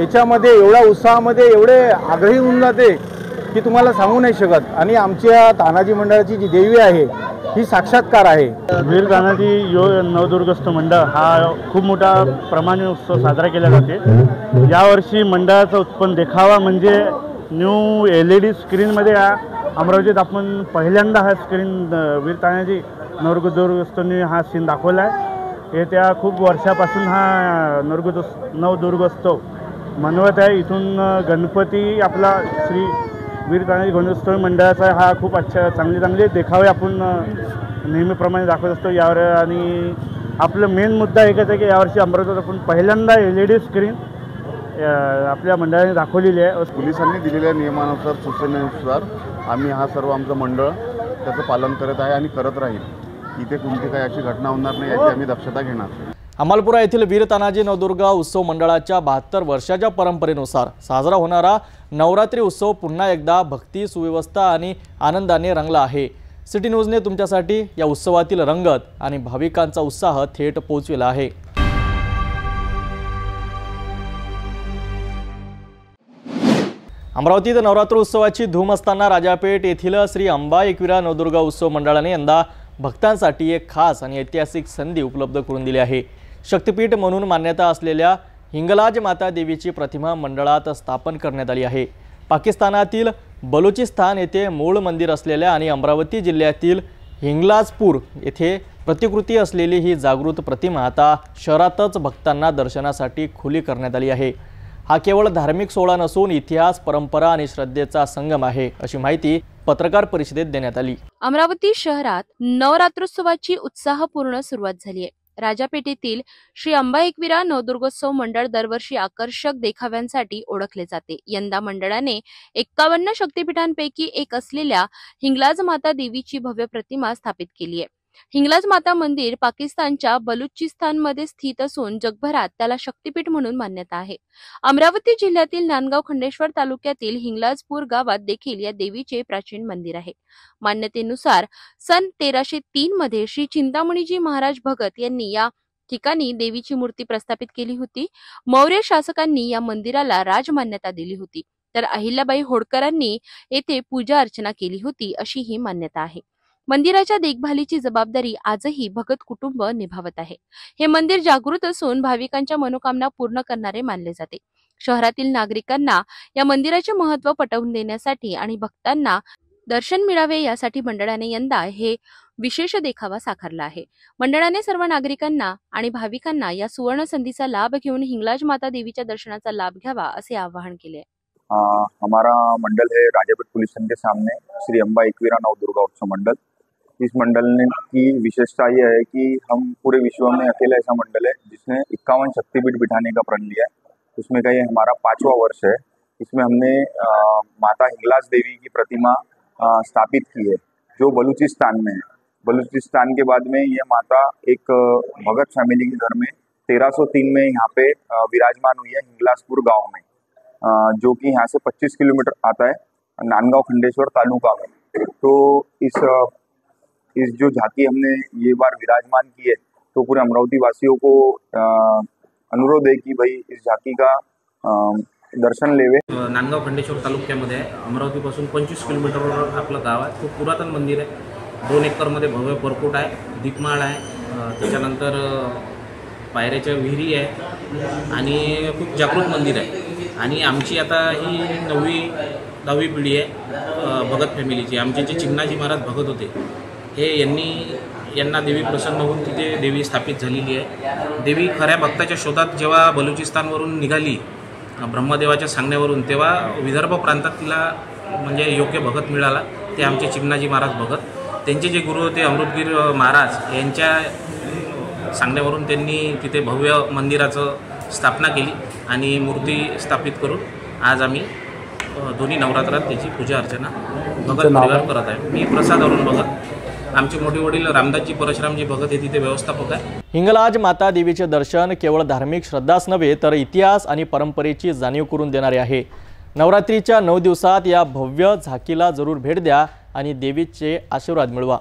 याच्यामध्ये एवढ्या उत्साहामध्ये एवढे आग्रही होऊन जाते की तुम्हाला सांगू नाही शकत. आणि आमच्या तानाजी मंडळाची जी देवी आहे ही साक्षात्कार आहे. वीर तानाजी नवदुर्गस्थ मंडळ हा खूप मोठा प्रमाणे उत्सव साजरा केला जाते. यावर्षी मंडळाचा उत्पन्न देखावा म्हणजे न्यू LED स्क्रीनमध्ये अमरावतीत आपण पहिल्यांदा हा स्क्रीन वीर तानाजी नवदुर्गस्थांनी हा सीन दाखवला आहे. येत्या खूप वर्षापासून हा नवदुर्गोत्सव मनवत आहे. इथून गणपती आपला श्री वीर तानाजी गणेशोत्सव मंडळाचा हा खूप चांगले देखावे आपण नेहमीप्रमाणे दाखवत असतो यावर. आणि आपलं मेन मुद्दा एकच आहे की यावर्षी अमरावतीत आपण पहिल्यांदा LED स्क्रीन आपल्या मंडळाने दाखवलेली आहे. पोलिसांनी दिलेल्या नियमानुसार सूचनेनुसार आम्ही हा सर्व आमचं मंडळ त्याचं पालन करत आहे आणि करत राहील. इथे कोणती काही अशी घटना होणार नाही याची आम्ही दक्षता घेणार. हमालपुरा येथील वीर तानाजी नवदुर्गा उत्सव मंडळाच्या 72 वर्षाच्या परंपरेनुसार साजरा होणारा नवरात्री उत्सव पुन्हा एकदा भक्ती, सुव्यवस्था आणि आनंदाने रंगला आहे. सिटी न्यूजने तुमच्यासाठी या उत्सवातील रंगत आणि भाविकांचा उत्साह थेट पोहोचविला आहे। अमरावतीत नवरात्र उत्सवाची धूम असताना राजापेठ येथील श्री अंबा एकविरा नवदुर्गा उत्सव मंडळाने यंदा भक्तांसाठी एक खास आणि ऐतिहासिक संधी उपलब्ध करून दिली आहे। शक्तिपीठ म्हणून मान्यता असलेल्या हिंगलाज माता देवीची प्रतिमा मंडळात स्थापन करण्यात आली आहे। पाकिस्तानातील बलुचिस्तान येथे मूळ मंदिर असलेल्या आणि अमरावती जिल्ह्यातील हिंगलाजपूर येथे प्रतिकृती असलेली ही जागृत प्रतिमा आता शहरातच भक्तांना दर्शनासाठी खुली करण्यात आली आहे। हा केवळ धार्मिक सोहळा नसून इतिहास, परंपरा आणि श्रद्धेचा संगम आहे, अशी माहिती पत्रकार परिषदेत देण्यात आली। अमरावती शहरात नवरात्रोत्सवाची उत्साहपूर्ण सुरुवात झाली आहे। राजापेठेतील श्री अंबा एकविरा नवदुर्गोत्सव मंडळ दरवर्षी आकर्षक देखाव्यांसाठी ओळखले जाते। यंदा मंडळाने 51 शक्तिपीठांपैकी एक असलेल्या हिंगलाज माता देवीची भव्य प्रतिमा स्थापित केली आहे। हिंगलाज माता मंदिर पाकिस्तानच्या बलुचिस्तानमध्ये स्थित असून जगभरात त्याला शक्तिपीठ म्हणून मान्यता आहे। अमरावती जिल्ह्यातील नांदगाव खंडेश्वर तालुक्यातील हिंगलाजपूर गावात देखील या देवीचे प्राचीन मंदिर आहे। मान्यतेनुसार सन 1303 मध्ये श्री चिंतामणीजी महाराज भगत यांनी या ठिकाणी देवीची मूर्ती प्रस्थापित केली होती। मौर्य शासकांनी या मंदिराला राजमान्यता दिली होती, तर अहिल्याबाई होळकरांनी येथे पूजा अर्चना केली होती, अशी ही मान्यता आहे। मंदिराच्या देखभालीची जबाबदारी आजही भगत कुटुंब निभावत आहे। हे मंदिर जागृत असून भाविकांच्या मनोकामना पूर्ण करणारे मानले जाते। शहरातील नागरिकांना या मंदिराचे महत्त्व पटवून देण्यासाठी आणि भक्तांना दर्शन मिळावे यासाठी मंडळाने यंदा हे विशेष देखावा साकारला आहे। मंडळाने सर्व नागरिकांना आणि भाविकांना या सुवर्ण संधीचा लाभ घेऊन हिंगलाज माता देवीच्या दर्शनाचा लाभ घ्यावा असे आवाहन केले। हमारा मंडल है राजापेठ पुलिस स्टेशन के सामने श्री अंबा एकविरा नवदुर्गा उत्सव मंडल। इस मंडल की विशेषता यह है कि हम पूरे विश्व में अकेला ऐसा मंडल है जिसने 51 शक्तिपीठ बिठाने का प्रण लिया है। उसमें का ये हमारा 5वां वर्ष है। इसमें हमने माता हिंगलाज देवी की प्रतिमा स्थापित की है, जो बलूचिस्तान में है। बलूचिस्तान के बाद में ये माता एक भगत फैमिली के घर में 1303 में यहाँ पे विराजमान हुई है, हिंगलाजपुर गाँव में, जो कि यहाँ से 25 किलोमीटर आता है, नांदगांव खंडेश्वर तालुका में। तो इस जो झांकी हमने ये बार विराजमान की है, तो पूरे अमरावती वासियों को अनुरोध है कि भाई इस झांकी का दर्शन लेवे। नांदगाव खंडेश्वर तालुक्यामध्ये अमरावतीपासून 25 किलोमीटरवर आपलं गाव आहे। खूप पुरातन मंदिर आहे। 2 एकरमध्ये भव्य परकोट आहे, दीपमाळ आहे, त्याच्यानंतर पायऱ्याच्या विहिरी आहे आणि खूप जागृत मंदिर आहे। आणि आमची आता ही 9वी पिढी आहे भगत फॅमिलीची। आमचे जे चिमणाजी महाराज भगत होते, हे यांना देवी प्रसन्न होऊन तिथे देवी स्थापित झालेली आहे। देवी खऱ्या भक्ताच्या शोधात जेव्हा बलुचिस्तानवरून निघाली ब्रह्मदेवाच्या सांगण्यावरून, तेव्हा विदर्भ प्रांतात तिला म्हणजे योग्य भगत मिळाला, ते आमचे चिमणाजी महाराज भगत। त्यांचे जे गुरु होते अमृतगीर महाराज, यांच्या सांगण्यावरून त्यांनी तिथे भव्य मंदिराचं स्थापना केली आणि मूर्ती स्थापित करून आज आम्ही दोन्ही नवरात्रात त्याची पूजा अर्चना भगत परिवार करत आहे। मी प्रसाद अरुण भगत, आमचे मोठे वडील रामदासजी परशुरामजी भगत हे तिथे व्यवस्थापक आहे। हिंगलाज माता देवीचे दर्शन केवळ धार्मिक श्रद्धाच नव्हे तर इतिहास आणि परंपरेची जाणीव करून देणारे आहे। नवरात्रीच्या 9 दिवसात या भव्य झाकीला जरूर भेट द्या आणि देवीचे आशीर्वाद मिळवा।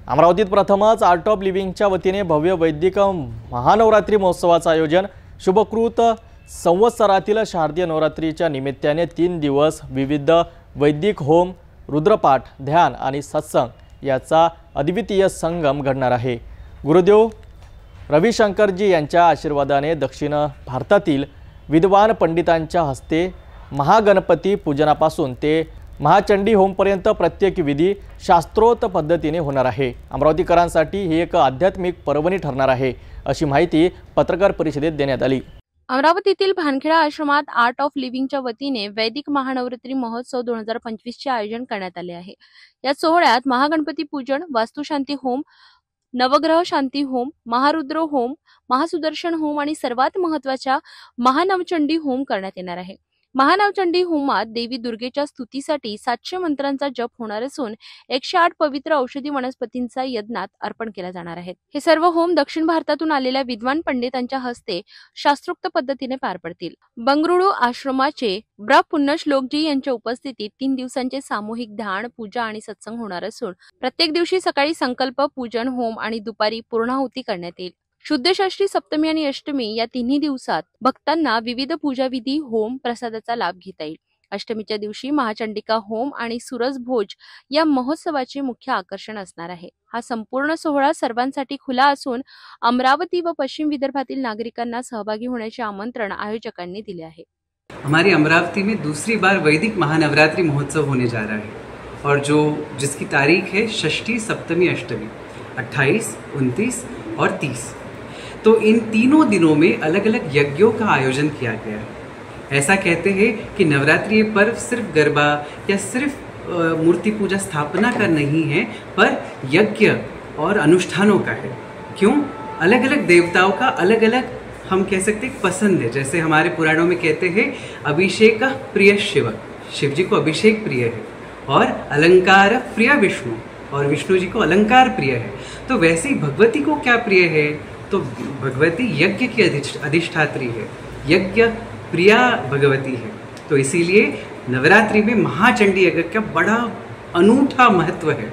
अमरावतीत प्रथमच आर्ट ऑफ लिव्हिंगच्या वतीने भव्य वैदिक महानवरात्री महोत्सवाचं आयोजन। शुभकृत संवत्सरातील शारदीय नवरात्रीच्या निमित्ताने 3 दिवस विविध वैदिक होम, रुद्रपाठ, ध्यान आणि सत्संग याचा अद्वितीय संगम घडणार आहे। गुरुदेव रविशंकरजी यांच्या आशीर्वादाने दक्षिण भारतातील विद्वान पंडितांच्या हस्ते महागणपती पूजनापासून ते महाचंडी होमपर्यंत प्रत्येक विधी शास्त्रोक्त पद्धतीने होणार आहे। अमरावतीकरांसाठी ही एक आध्यात्मिक पर्वणी ठरणार आहे, अशी माहिती पत्रकार परिषदेत देण्यात आली। अमरावतीतील भानखेडा आश्रमात आर्ट ऑफ लिव्हिंगच्या वतीने वैदिक महानवरात्री महोत्सव 2025 चे आयोजन करण्यात आले आहे। या सोहळ्यात महागणपती पूजन, वास्तुशांती होम, नवग्रह शांती होम, महारुद्र होम, महासुदर्शन होम आणि सर्वात महत्त्वाच्या महानवचंडी होम करण्यात येणार आहे। महानावचंडी होमात देवी दुर्गेच्या स्तुतीसाठी 700 मंत्रांचा जप होणार असून 108 पवित्र औषधी वनस्पतींचा यज्ञात अर्पण केला जाणार आहे। हे सर्व होम दक्षिण भारतातून आलेल्या विद्वान पंडितांच्या हस्ते शास्त्रोक्त पद्धतीने पार पडतील। बंगळुरू आश्रमाचे ब्र पुण्यश्लोकजी यांच्या उपस्थितीत 3 दिवसांचे सामूहिक ध्यान, पूजा आणि सत्संग होणार असून प्रत्येक दिवशी सकाळी संकल्प, पूजन, होम आणि दुपारी पूर्णाहुती करण्यात येईल। शुद्ध षष्ठी, सप्तमी आणि अष्टमी या तिन्ही दिवसात भक्तांना विविध पूजाविधी, होम, प्रसादाचा लाभ घेता येईल। अष्टमीच्या दिवशी महाचंडिका होम आणि सूरज भोज या महोत्सवाचे मुख्य आकर्षण असणार आहे। हा संपूर्ण सोहळा सर्वांसाठी खुला असून अमरावती व पश्चिम विदर्भातील नागरिकांना सहभागी होण्याचे आमंत्रण आयोजकांनी दिले आहे। हमारी अमरावती में दूसरी बार वैदिक महानवरात्रि महोत्सव होने जा रहा है और जिसकी तारीख है षष्ठी, सप्तमी, अष्टमी 28, 29 और 30। तो इन तीनों दिनों में अलग अलग यज्ञों का आयोजन किया गया है। ऐसा कहते हैं कि नवरात्रि ये पर्व सिर्फ गरबा या सिर्फ मूर्ति पूजा स्थापना का नहीं है, पर यज्ञ और अनुष्ठानों का है। क्यों? अलग अलग देवताओं का अलग अलग हम कह सकते हैं पसंद है। जैसे हमारे पुराणों में कहते हैं अभिषेक प्रिय शिव, शिव जी को अभिषेक प्रिय है, और अलंकार प्रिय विष्णु, और विष्णु जी को अलंकार प्रिय है। तो वैसे ही भगवती को क्या प्रिय है? तो भगवती यज्ञ की अधिष्ठात्री है, यज्ञ प्रिया भगवती है। तो इसीलिए नवरात्रि में महाचंडी यज्ञ का बड़ा अनूठा महत्व है,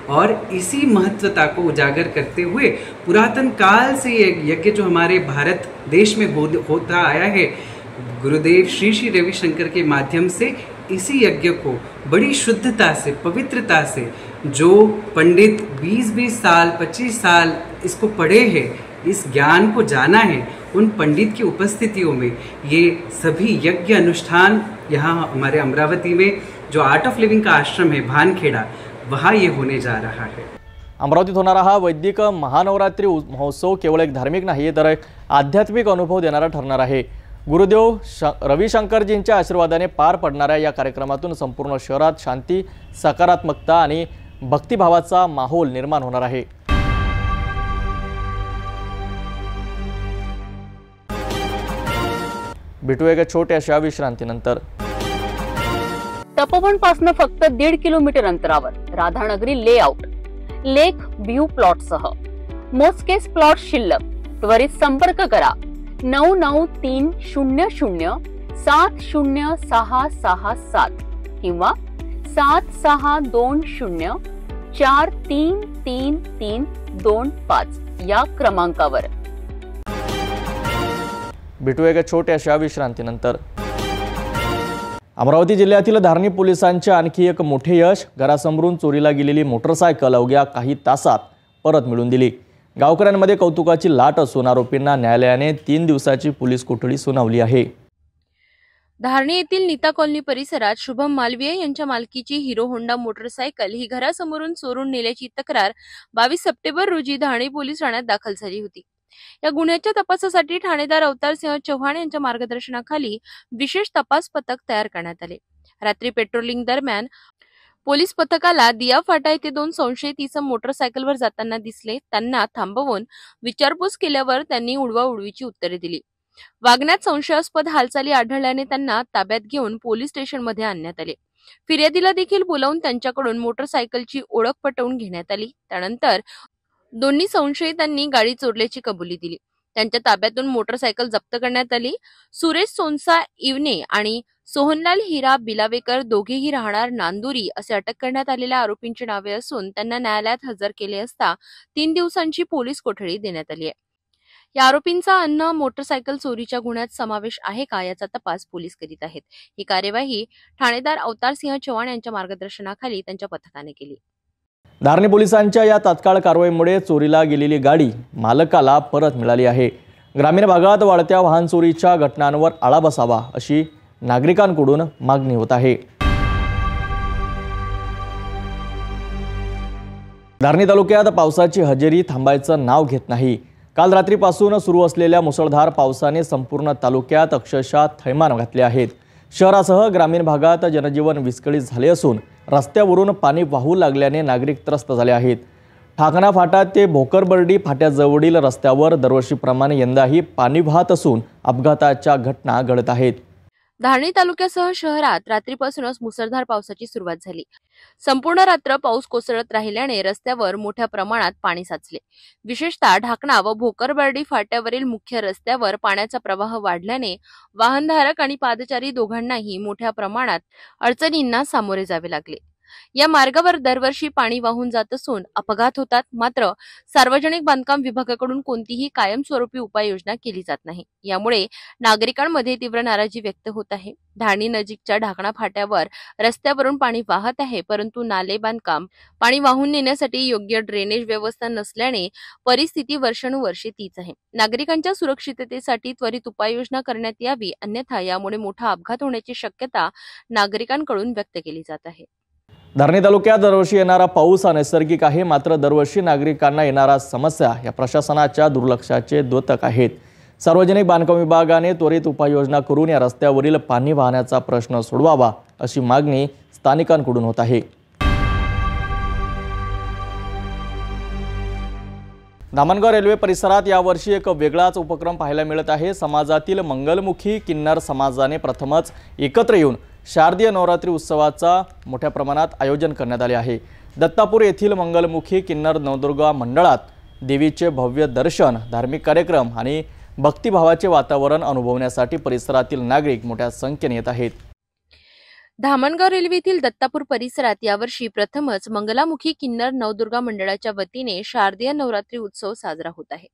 और इसी महत्वता को उजागर करते हुए पुरातन काल से ये यज्ञ जो हमारे भारत देश में होता आया है, गुरुदेव श्री श्री रविशंकर के माध्यम से इसी यज्ञ को बड़ी शुद्धता से, पवित्रता से, जो पंडित 20-20 साल, 25 साल इसको पढ़े हैं, इस ज्ञान को जाना है, उन पंडित की उपस्थितियों में ये सभी यज्ञ अनुष्ठान यहाँ हमारे अमरावती में जो आर्ट ऑफ लिविंग का आश्रम है भानखेड़ा, वहाँ ये होने जा रहा है। अमरावतीत होणारा हा वैदिक महानवरात्री महोत्सव केवळ एक धार्मिक नाही तर एक आध्यात्मिक अनुभव देणारा ठरणार आहे। गुरुदेव रविशंकरजींच्या आशीर्वादाने पार पडणाऱ्या या कार्यक्रमातून संपूर्ण शहरात शांती, सकारात्मकता आणि भक्तिभावाचा माहोल निर्माण होणार आहे। भेटू एका छोट्याशा विश्रांतीनंतर। तपोवन पासून फक्त 1.5 किलोमीटर अंतरावर राधानगरी लेआउट लेक व्ह्यू प्लॉट सह मोजकेच प्लॉट शिल्लक। त्वरित संपर्क करा 9930706667 किंवा 7620433325 या क्रमांकावर। भेटू एका छोट्याशा विश्रांतीनंतर। अमरावती जिल्ह्यातील धारणी पोलिसांचे आणखी एक मोठे यश। घरासमोरून चोरीला गेलेली मोटरसायकल अवघ्या काही तासात परत मिळवून दिली। गावकऱ्यांमध्ये कौतुकाची लाट असून आरोपींना न्यायालयाने 3 दिवसाची पोलीस कोठडी सुनावली आहे। धारणी येथील नीता कॉलनी परिसरात शुभम मालवीय यांच्या मालकीची हिरो होंडा मोटरसायकल ही घरासमोरून चोरून नेल्याची तक्रार 22 सप्टेंबर रोजी धारणी पोलीस ठाण्यात दाखल झाली होती। या गुन्ह्याच्या तपासासाठी ठाणेदार अवतारसिंह चव्हाण यांच्या मार्गदर्शनाखाली विशेष तपास पथक तयार करण्यात आले। रात्री पेट्रोलिंग दरम्यान पोलीस पथकाला दिया फाटा येथे 2 संशयित इसम मोटरसायकलवर जाताना दिसले। त्यांना थांबवून विचारपूस केल्यावर त्यांनी उडवाउडवीची उत्तरे दिली। वागण्यात संशयास्पद हालचाली आढळल्याने त्यांना ताब्यात घेऊन पोलीस स्टेशनमध्ये आणण्यात आले। फिर्यादीला देखील बोलावून त्यांच्याकडून मोटरसायकलची ओळख पटवून घेण्यात आली। त्यानंतर दोन्ही संशयितांनी गाडी चोरल्याची कबुली दिली। त्यांच्या ताब्यातून मोटरसायकल जप्त करण्यात आली। सुरेश सोनसा इवने आणि सोहनलाल हिरा बिलावेकर दोघेही राहणार नांदुरी असे अटक करण्यात आलेल्या आरोपींची नावे असून त्यांना न्यायालयात हजर केले असता 3 दिवसांची पोलीस कोठडी देण्यात आली आहे। या आरोपींचा अन्य मोटरसायकल चोरीच्या गुन्ह्यात समावेश आहे का याचा तपास पोलीस करीत आहेत। ही कार्यवाही ठाणेदार अवतारसिंह चव्हाण यांच्या मार्गदर्शनाखाली त्यांच्या पथकाने केली। धारणी पोलिसांच्या या तात्काळ कारवाईमुळे चोरीला गेलेली गाडी मालकाला परत मिळाली आहे। ग्रामीण भागात वाढत्या वाहन चोरीच्या घटनांवर आळा बसावा अशी नागरिकांकडून मागणी होत आहे। धारणी तालुक्यात पावसाची हजेरी थांबायचं नाव घेत नाही। काल रात्रीपासून सुरू असलेल्या मुसळधार पावसाने संपूर्ण तालुक्यात अक्षरशः थैमान घातले आहेत। शहरासह ग्रामीण भागात जनजीवन विस्कळीत झाले असून रस्त्यावरून पाणी वाहू लागल्याने नागरिक त्रस्त झाले आहेत। ठाकणा फाटा ते भोकरबर्डी फाट्याजवळील रस्त्यावर दरवर्षीप्रमाणे यंदाही पाणी वाहत असून अपघाताच्या घटना घडत आहेत। धारणी तालुक्यासह शहरात रात्रीपासूनच मुसळधार पावसाची सुरुवात झाली. संपूर्ण रात्र पाऊस कोसळत राहिल्याने रस्त्यावर मोठ्या प्रमाणात पाणी साचले. विशेषतः ढाकणा व भोकरबर्डी फाट्यावरील मुख्य रस्त्यावर पाण्याचा प्रवाह वाढल्याने वाहनधारक आणि पादचारी दोघांनाही मोठ्या प्रमाणात अडचणींना सामोरे जावे लागले. या मार्गावर दरवर्षी पाणी वाहून जात असून अपघात होतात. मात्र सार्वजनिक बांधकाम विभागाकडून कोणतीही कायमस्वरूपी उपाययोजना केली जात नाही. यामुळे नागरिकांमध्ये तीव्र नाराजी व्यक्त होत आहे. धारणी नजीकच्या ढाकणा फाट्यावर रस्त्यावरून पाणी वाहत आहे, परंतु नाले बांधकाम, पाणी वाहून नेण्यासाठी योग्य ड्रेनेज व्यवस्था नसल्याने परिस्थिती वर्षानुवर्षे तीच आहे. नागरिकांच्या सुरक्षिततेसाठी त्वरित उपाययोजना करण्यात यावी, अन्यथा यामुळे मोठा अपघात होण्याची शक्यता नागरिकांकडून व्यक्त केली जात आहे. धारणी तालुक्यात दरवर्षी येणारा पाऊस हा नैसर्गिक आहे, मात्र दरवर्षी नागरिकांना येणाऱ्या समस्या या प्रशासनाच्या दुर्लक्षाचे द्योतक आहेत. सार्वजनिक बांधकाम विभागाने त्वरित उपाययोजना करून या रस्त्यावरील पाणी वाहण्याचा प्रश्न सोडवावा अशी मागणी स्थानिकांकडून होत आहे. धामणगाव रेल्वे परिसरात यावर्षी एक वेगळाच उपक्रम पाहायला मिळत आहे. समाजातील मंगलमुखी किन्नर समाजाने प्रथमच एकत्र येऊन शारदीय नवरात्री उत्सवाचा मोठ्या प्रमाणात आयोजन करण्यात आले आहे. दत्तापूर येथील मंगलमुखी किन्नर नवदुर्गा मंडळात देवीचे भव्य दर्शन, धार्मिक कार्यक्रम आणि भक्तिभावाचे वातावरण अनुभवण्यासाठी परिसरातील नागरिक मोठ्या संख्येने येत आहेत. धामणगाव रेल्वेतील दत्तापूर परिसरात यावर्षी प्रथमच मंगलामुखी किन्नर नवदुर्गा मंडळाच्या वतीने शारदीय नवरात्री उत्सव साजरा होत आहे.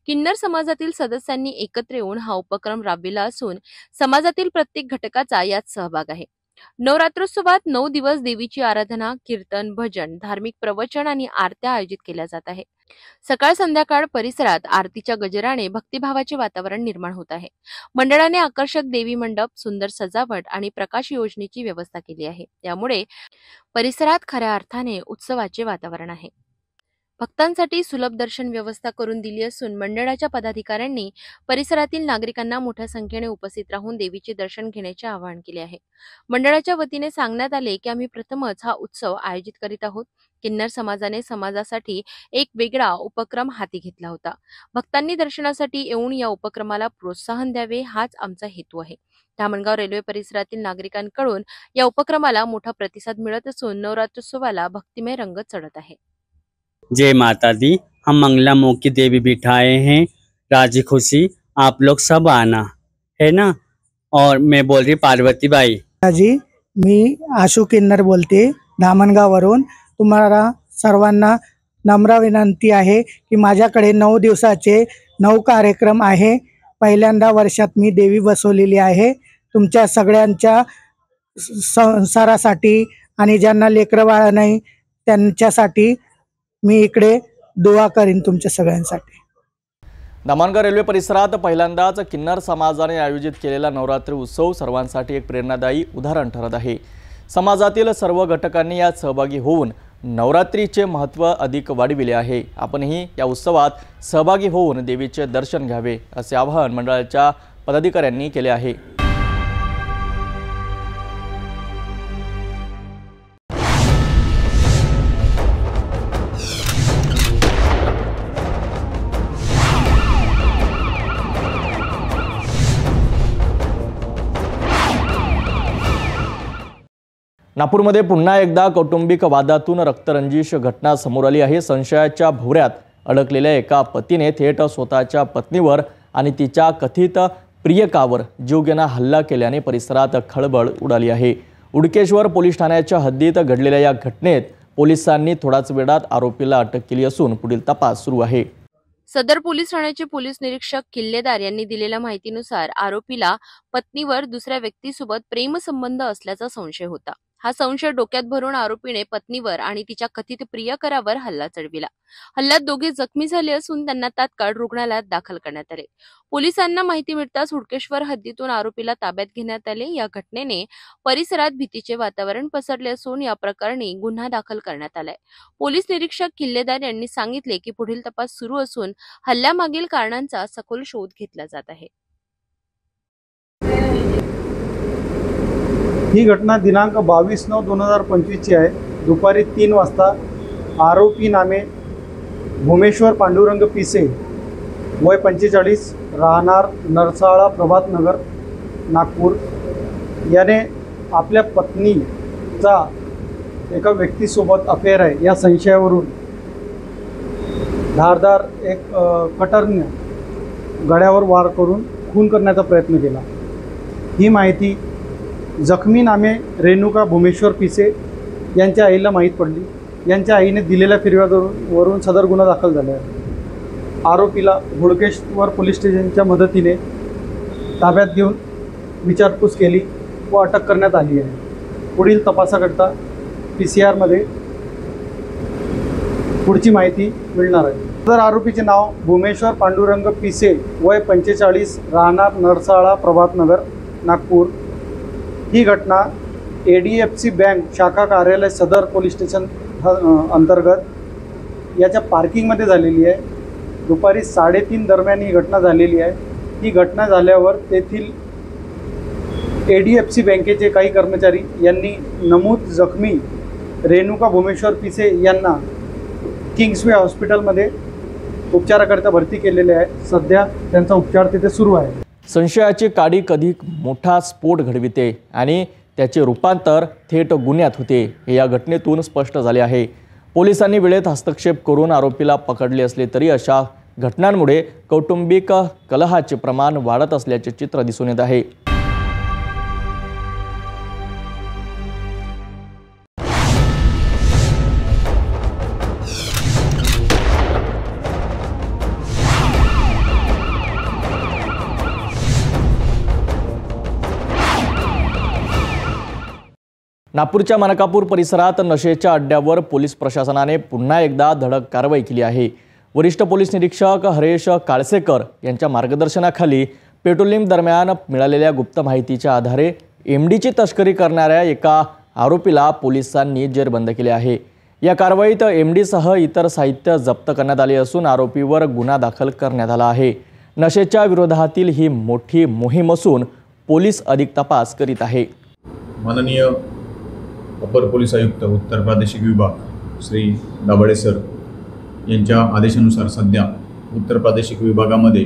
किन्नर समाजातील सदस्यांनी एकत्र येऊन हा उपक्रम राबविला असून समाजातील प्रत्येक घटकाचा यात सहभाग आहे. नवरात्रोत्सवात 9 दिवस देवीची आराधना, कीर्तन, भजन, धार्मिक प्रवचन आणि आरत्या आयोजित केल्या जात आहे. सकाळ संध्याकाळ परिसरात आरतीच्या गजराने भक्तिभावाचे वातावरण निर्माण होत आहे. मंडळाने आकर्षक देवी मंडप, सुंदर सजावट आणि प्रकाश योजनेची व्यवस्था केली आहे. त्यामुळे परिसरात खऱ्या अर्थाने उत्सवाचे वातावरण आहे. भक्तांसाठी सुलभ दर्शन व्यवस्था करून दिली असून मंडळाच्या पदाधिकाऱ्यांनी परिसरातील नागरिकांना मोठ्या संख्येने उपस्थित राहून देवीचे दर्शन घेण्याचे आवाहन केले आहे. मंडळाच्या वतीने सांगण्यात आले की आम्ही प्रथमच हा उत्सव आयोजित करीत आहोत. किन्नर समाजाने समाजासाठी एक वेगळा उपक्रम हाती घेतला होता. भक्तांनी दर्शनासाठी येऊन या उपक्रमाला प्रोत्साहन द्यावे हाच आमचा हेतू आहे. धामणगाव रेल्वे परिसरातील नागरिकांकडून या उपक्रमाला मोठा प्रतिसाद मिळत असून नवरात्रोत्सवाला भक्तिमय रंग चढत आहे. जय माता दी। हम मंगलामुखी देवी बिठाए हैं, राजी खुशी आप लोग सब आना है ना। और मैं बोल रही पार्वती बाई जी, मी आशू किन्नर बोलते धामणगाववरून. तुम्हाला सर्वांना नम्र विनंती आहे की माझ्याकडे 9 दिवसाचे 9 कार्यक्रम आहे. पहिल्यांदा वर्षात मी देवी बसवलेली आहे. तुमच्या सगळ्यांच्या संसारासाठी आणि ज्यांना लेकरं बाळ नाही त्यांच्यासाठी मी इकडे दुआ करीन तुमच्या सगळ्यांसाठी. धामणगाव रेल्वे परिसरात पहिल्यांदाच किन्नर समाजाने आयोजित केलेला नवरात्री उत्सव सर्वांसाठी एक प्रेरणादायी उदाहरण ठरत आहे. समाजातील सर्व घटकांनी यात सहभागी होऊन नवरात्रीचे महत्त्व अधिक वाढविले आहे. आपणही या उत्सवात सहभागी होऊन देवीचे दर्शन घ्यावे असे आवाहन मंडळाच्या पदाधिकाऱ्यांनी केले आहे. नागपूरमध्ये पुन्हा एकदा कौटुंबिक वादातून रक्तरंजिश घटना समोर आली आहे. संशयाच्या भोवऱ्यात अडकलेल्या एका पतीने थेट स्वतःच्या पत्नीवर आणि तिच्या कथित प्रियकावर जीवघेणा हल्ला केल्याने परिसरात खळबळ उडाली आहे. उडकेश्वर पोलीस ठाण्याच्या हद्दीत घडलेल्या या घटनेत पोलिसांनी थोड्याच वेळात आरोपीला अटक केली असून पुढील तपास सुरू आहे. सदर पोलीस ठाण्याचे पोलीस निरीक्षक किल्लेदार यांनी दिलेल्या माहितीनुसार आरोपीला पत्नीवर दुसऱ्या व्यक्तीसोबत प्रेमसंबंध असल्याचा संशय होता. हा संशय डोक्यात भरून आरोपीने पत्नीवर आणि तिच्या कथित प्रियकरावर हल्ला चढविला. हल्ल्यात दोघे जखमी झाले असून त्यांना तात्काळ रुग्णालयात दाखल करण्यात आले. पोलिसांना माहिती मिळताच हुडकेश्वर हद्दीतून आरोपीला ताब्यात घेण्यात आले. या घटनेने परिसरात भीतीचे वातावरण पसरले असून या प्रकरणी गुन्हा दाखल करण्यात आलाय. पोलीस निरीक्षक किल्लेदार यांनी सांगितले की पुढील तपास सुरू असून हल्ल्यामागील कारणांचा सखोल शोध घेतला जात आहे. ही घटना दिनांक 22/9/2025 ची आहे. दुपारी 3 वाजता आरोपी नामे भूमेश्वर पांडुरंग पिसे वय 45 राहणार नरसाळा प्रभात नगर नागपूर याने आपल्या पत्नीचा एका व्यक्तीसोबत अफेअर आहे या संशयावरून धारदार एक कटरने गळ्यावर वार करून खून करण्याचा प्रयत्न केला। ही माहिती जखमी नामे रेणुका भूमेश्वर पिसे यांच्या आईला माहीत पडली। यांच्या आईने दिलेल्या फिर्यादीवरून सदर गुन्हा दाखल झाला आहे। आरोपीला हुडकेश्वर पोलीस स्टेशनच्या मदतीने ताब्यात घेऊन विचारपूस केली व अटक करण्यात आली आहे। पुढील तपासाकरता PCR पुढची माहिती मिळणार आहे। सदर आरोपीचे नाव भूमेश्वर पांडुरंग पिसे, वय 45, राहणार नरसाळा, प्रभातनगर, नागपूर। ही घटना ADFC बँक शाखा कार्यालय सदर पोलीस स्टेशन अंतर्गत याच्या पार्किंगमध्ये झालेली आहे। दुपारी 3:30 दरम्यान ही घटना झालेली आहे। ही घटना झाल्यावर तेथील ADFC बँकेचे काही कर्मचारी यांनी नमूद जखमी रेणुका भूमेश्वर पिसे यांना किंग्सवे हॉस्पिटलमध्ये उपचाराकरिता भरती केलेले आहे। सध्या त्यांचा उपचार तिथे सुरू आहे। संशयाची काडी कधी मोठा स्फोट घडविते आणि त्याचे रूपांतर थेट गुन्ह्यात होते हे या घटनेतून स्पष्ट झाले आहे। पोलिसांनी वेळेत हस्तक्षेप करून आरोपीला पकडले असले तरी अशा घटनांमुळे कौटुंबिक कलहाचे प्रमाण वाढत असल्याचे चित्र दिसून येत आहे। नागपूरच्या मानकापूर परिसरात नशेच्या अड्ड्यावर पोलीस प्रशासनाने पुन्हा एकदा धडक कारवाई केली आहे। वरिष्ठ पोलीस निरीक्षक हरेश काळसेकर यांच्या मार्गदर्शनाखाली पेट्रोलिंग दरम्यान मिळालेल्या गुप्त माहितीच्या आधारे MDची तस्करी करणाऱ्या एका आरोपीला पोलिसांनी जेरबंद केले आहे। या कारवाईत MDसह इतर साहित्य जप्त करण्यात आले असून आरोपीवर गुन्हा दाखल करण्यात आला आहे। नशेच्या विरोधातील ही मोठी मोहीम असून पोलीस अधिक तपास करीत आहे। माननीय अपर पोलीस आयुक्त उत्तर प्रादेशिक विभाग श्री दाभाडे सर यांच्या आदेशानुसार सध्या उत्तर प्रादेशिक विभागामध्ये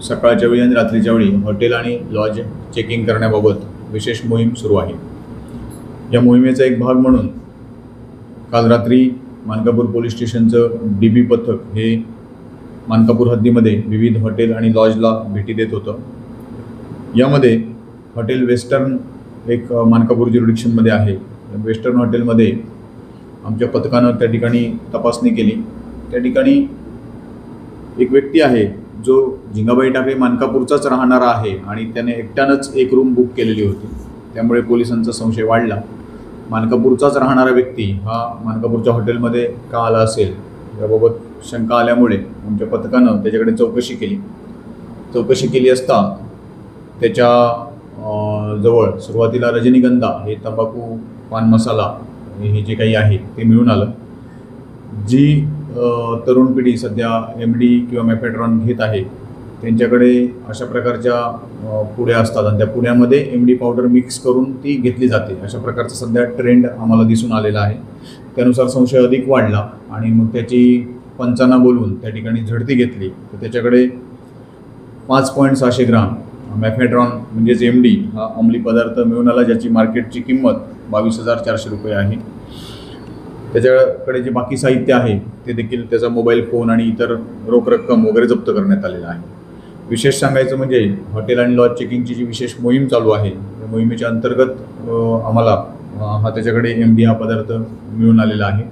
सकाळच्या वेळी आणि रात्रीच्या वेळी हॉटेल आणि लॉज चेकिंग करण्याबाबत विशेष मोहीम सुरू आहे। या मोहिमेचा एक भाग म्हणून काल रात्री मानकापूर पोलीस स्टेशनचं DB पथक हे मानकापूर हद्दीमध्ये विविध हॉटेल आणि लॉजला भेटी देत होतं। यामध्ये हॉटेल वेस्टर्न एक मानकापूर ज्युरिडिक्शनमध्ये आहे। वेस्टर्न हॉटेलमध्ये आमच्या पथकानं त्या ठिकाणी तपासणी केली। त्या ठिकाणी एक व्यक्ती आहे जो झिंगाबाई टाकळी मानकापूरचाच राहणारा आहे आणि त्याने एकट्यानंच एक रूम बुक केलेली होती। त्यामुळे पोलिसांचा संशय वाढला। मानकापूरचाच राहणारा व्यक्ती हा मानकापूरच्या हॉटेलमध्ये का आला असेल याबाबत शंका आल्यामुळे आमच्या पथकानं त्याच्याकडे चौकशी केली असता त्याच्या जवळ सुरुवातीला रजनीगंधा हे तंबाखू पान मसाला हे जे काही आहे ते मिळून आलं। जी तरुण पिढी सध्या MD किंवा मेफेड्रॉन घेत आहे त्यांच्याकडे अशा प्रकारच्या पुड्या असतात आणि त्या पुड्यामध्ये MD पावडर मिक्स करून ती घेतली जाते। अशा प्रकारचा सध्या ट्रेंड आम्हाला दिसून आलेला आहे। त्यानुसार संशय अधिक वाढला आणि मग त्याची पंचांना बोलवून त्या ठिकाणी झडती घेतली तर त्याच्याकडे 5.600 ग्राम मेफेड्रॉन म्हणजेच MD हा अंमली पदार्थ मिळून आला, ज्याची मार्केटची किंमत 22,400 रुपये आहे। त्याच्याकडे जे बाकी साहित्य आहे ते देखील त्याचा मोबाईल फोन आणि इतर रोख रक्कम वगैरे जप्त करण्यात आलेला आहे। विशेष सांगायचं म्हणजे हॉटेल आणि लॉज चेकिंगची जी विशेष मोहीम चालू आहे त्या मोहिमेच्या अंतर्गत आम्हाला हा त्याच्याकडे MD हा पदार्थ मिळून आलेला आहे।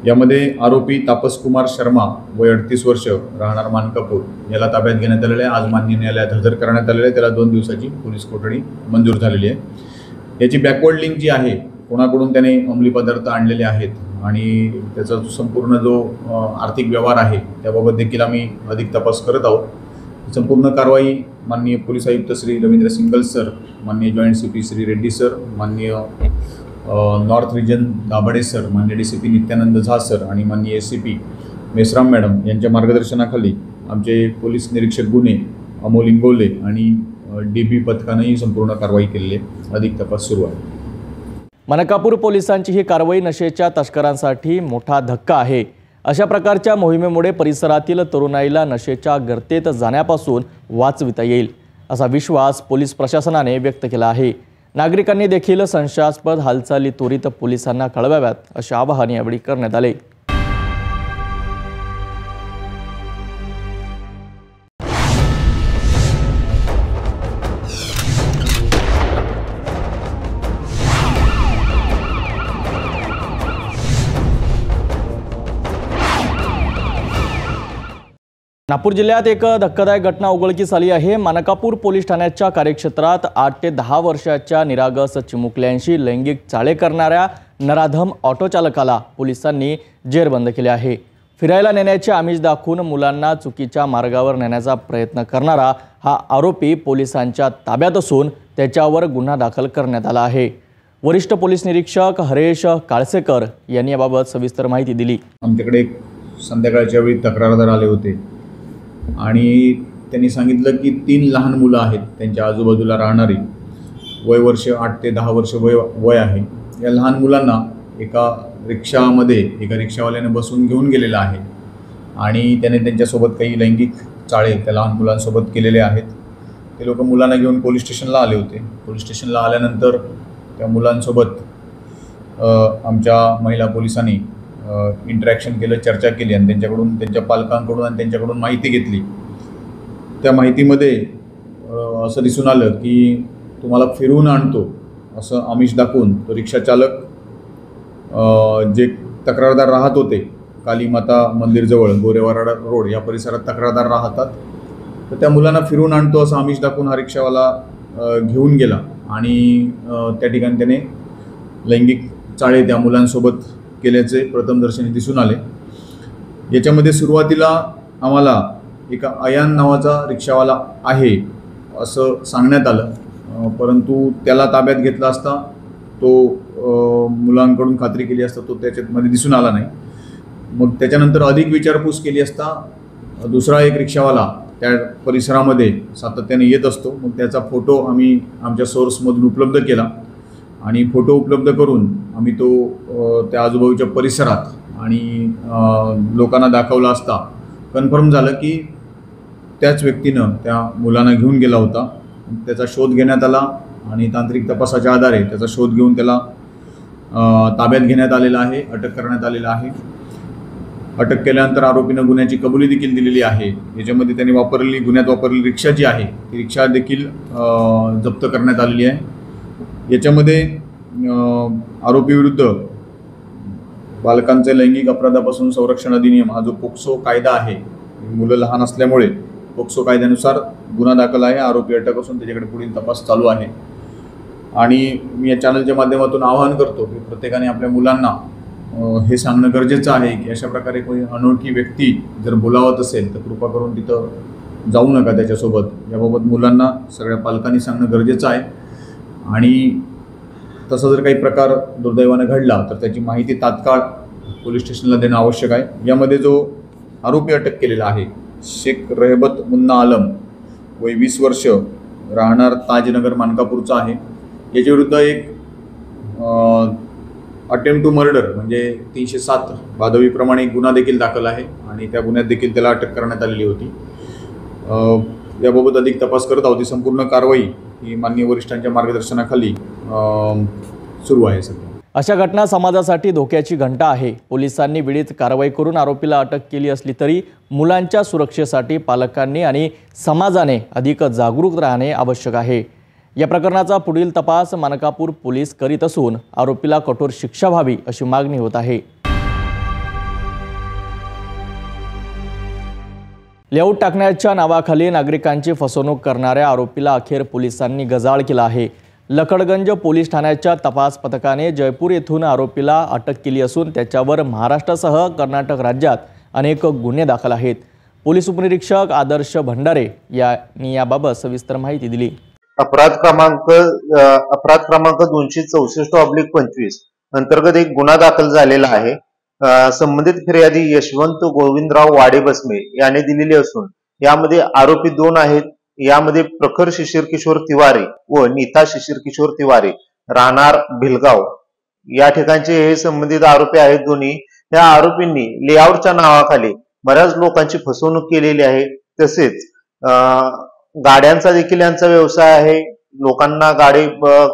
यामध्ये आरोपी तापस कुमार शर्मा वय 38 वर्ष राहणार मानकापूर याला ताब्यात घेण्यात आलेलं आहे। आज माननीय न्यायालयात हजर करण्यात आलेलं आहे। त्याला 2 दिवसाची पोलीस कोठडी मंजूर झालेली आहे। याची बॅकवर्ड लिंक जी आहे कोणाकडून त्याने अंमली पदार्थ आणलेले आहेत आणि त्याचा संपूर्ण जो आर्थिक व्यवहार आहे त्याबाबत देखील आम्ही अधिक तपास करत आहोत। संपूर्ण कारवाई माननीय पोलीस आयुक्त श्री रवींद्र सिंगल सर, माननीय joint CP Shri Reddy sir, माननीय नॉर्थ रिजन दाभाडे सर, माननीय DCP नित्यानंद झा सर आणि माननीय SCP मेसराम मॅडम यांच्या मार्गदर्शनाखाली आमचे पोलीस निरीक्षक गुन्हे अमोल इंगोले आणि DB पथकानं ही संपूर्ण कारवाई केलेली आहे। अधिक तपास सुरू आहे। मानकापूर पोलिसांची ही कारवाई नशेच्या तस्करांसाठी मोठा धक्का आहे। अशा प्रकारच्या मोहिमेमुळे परिसरातील तरुणाईला नशेच्या गर्तेत जाण्यापासून वाचविता येईल। असा विश्वास पोलीस प्रशासनाने व्यक्त केला आहे। नागरिकांनी देखील संशयास्पद हालचाली त्वरित पोलिसांना कळवाव्यात असे आवाहन यावेळी करण्यात आले। नागपूर जिल्ह्यात एक धक्कादायक घटना उघडकीस आली आहे। मानकापूर पोलीस ठाण्याच्या कार्यक्षेत्रात 8 ते 10 वर्षाच्या निरागस चिमुकल्यांशी लैंगिक चाळे करणाऱ्या नराधम ऑटो चालकाला पोलिसांनी जेरबंद केले आहे। फिरायला नेण्याचे आमिष दाखवून मुलांना चुकीच्या मार्गावर नेण्याचा प्रयत्न करणारा हा आरोपी पोलिसांच्या ताब्यात असून त्याच्यावर गुन्हा दाखल करण्यात आला आहे। वरिष्ठ पोलीस निरीक्षक हरेश काळसेकर यांनी याबाबत सविस्तर माहिती दिली। आमच्याकडे संध्याकाळच्या वेळी तक्रारदार आले होते आणि त्यांनी सांगितलं की 3 लहान मुलं आहेत त्यांच्या आजूबाजूला राहणारी, वय वर्ष 8 ते 10 वर्ष वय आहे। या लहान मुलांना एका रिक्षावाल्याने बसून घेऊन गेलेला आहे आणि त्याने त्यांच्यासोबत काही लैंगिक चाळे त्या लहान मुलांसोबत केलेले आहेत। ते लोक मुलांना घेऊन पोलीस स्टेशनला आले होते। पोलीस स्टेशनला आल्यानंतर त्या मुलांसोबत आमच्या महिला पोलिसांनी इंटरॅक्शन केलं, चर्चा केली आणि त्यांच्याकडून, त्यांच्या पालकांकडून आणि त्यांच्याकडून माहिती घेतली। त्या माहितीमध्ये असं दिसून आलं की तुम्हाला फिरवून आणतो असं आमिष दाखवून तो रिक्षाचालक जे तक्रारदार राहत होते कालीमाता मंदिरजवळ गोरेवाडा रोड या परिसरात तक्रारदार राहतात, तर त्या मुलांना फिरवून आणतो असं आमिष दाखवून हा रिक्षावाला घेऊन गेला आणि त्या ठिकाणी त्याने लैंगिक चाळे त्या मुलांसोबत केल्याचे प्रथमदर्शनी दिसून आले। याच्यामध्ये सुरुवातीला आम्हाला एका अयान नावाचा रिक्षावाला आहे असं सांगण्यात आलं, परंतु त्याला ताब्यात घेतला असता तो मुलांकडून खात्री केली असता तो त्याच्यामध्ये दिसून आला नाही। मग त्याच्यानंतर अधिक विचारपूस केली असता दुसरा एक रिक्षावाला त्या परिसरामध्ये सातत्याने येत असतो। मग त्याचा फोटो आम्ही आमच्या सोर्समधून उपलब्ध केला आणि फोटो उपलब्ध करून आम्ही तो त्या आजूबाजूच्या परिसरात आणि लोकांना दाखवला असता कन्फर्म झालं की त्याच व्यक्तीनं त्या मुलांना घेऊन गेला होता। त्याचा शोध घेण्यात आला आणि तांत्रिक तपासाच्या आधारे त्याचा शोध घेऊन त्याला ताब्यात घेण्यात आलेला आहे, अटक करण्यात आलेला आहे। अटक केल्यानंतर आरोपीनं गुन्ह्याची कबुली देखील दिलेली आहे। याच्यामध्ये त्यांनी गुन्ह्यात वापरलेली रिक्षा जी आहे ती रिक्षा देखील जप्त करण्यात आलेली आहे। याच्यामध्ये आरोपीविरुद्ध बालकांचे लैंगिक अपराधापासून संरक्षण अधिनियम हा जो पोक्सो कायदा आहे, मुलं लहान असल्यामुळे पोक्सो कायद्यानुसार गुन्हा दाखल आहे। आरोपी अटक असून त्याच्याकडे पुढील तपास चालू आहे। आणि मी या चॅनलच्या माध्यमातून आवाहन करतो की प्रत्येकाने आपल्या मुलांना हे सांगणं गरजेचं आहे की अशा प्रकारे कोणी अनोळखी व्यक्ती जर बोलावत असेल तर कृपा करून तिथं जाऊ नका त्याच्यासोबत। याबाबत मुलांना सगळ्या पालकांनी सांगणं गरजेचं आहे आणि तसा जर काही प्रकार दुर्दैवाने घडला तर त्याची माहिती तात्काळ पोलीस स्टेशनला देणं आवश्यक आहे। यामध्ये जो आरोपी अटक केलेला आहे शेख रहबत मुन्ना आलम, वय 20 वर्ष, राहणार ताजनगर मानकापूरचा आहे। याच्याविरुद्ध एक अटेम्प्ट टू मर्डर म्हणजे 307 भादवीप्रमाणे एक गुन्हा देखील दाखल आहे आणि त्या गुन्ह्यात देखील त्याला अटक करण्यात आलेली होती। याबाबत अधिक तपास करत आहोत। ही संपूर्ण कारवाई ही माननीय वरिष्ठांच्या मार्गदर्शनाखाली सुरू आहे सध्या। अशा घटना समाजासाठी धोक्याची घंटा आहे। पोलिसांनी वेळीच कारवाई करून आरोपीला अटक केली असली तरी मुलांच्या सुरक्षेसाठी पालकांनी आणि समाजाने अधिक जागरूक राहणे आवश्यक आहे। या प्रकरणाचा पुढील तपास मानकापूर पोलीस करीत असून आरोपीला कठोर शिक्षा व्हावी अशी मागणी होत आहे। लेआउट टाकण्याच्या नावाखाली नागरिकांची फसवणूक करणाऱ्या आरोपीला अखेर पोलिसांनी गजाळ केला आहे। लकडगंज पोलीस ठाण्याच्या तपास पथकाने जयपूर येथून आरोपीला अटक केली असून त्याच्यावर महाराष्ट्रासह कर्नाटक राज्यात अनेक गुन्हे दाखल आहेत। पोलीस उपनिरीक्षक आदर्श भंडारे यांनी याबाबत सविस्तर माहिती दिली। अपराध क्रमांक 264/25 अंतर्गत एक गुन्हा दाखल झालेला आहे। संबंधित फिर्यादी यशवंत गोविंदराव वाडेबसमे याने दिलेली असून यामध्ये आरोपी 2 आहेत। यामध्ये प्रखर शिशिर किशोर तिवारी व नीता शिशिर किशोर तिवारी, राहणार भिलगाव या ठिकाणचे हे संबंधित आरोपी आहेत दोन्ही। या आरोपींनी लेआउटच्या नावाखाली बऱ्याच लोकांची फसवणूक केलेली आहे। तसेच गाड्यांचा देखील यांचा व्यवसाय आहे. लोकांना गाडी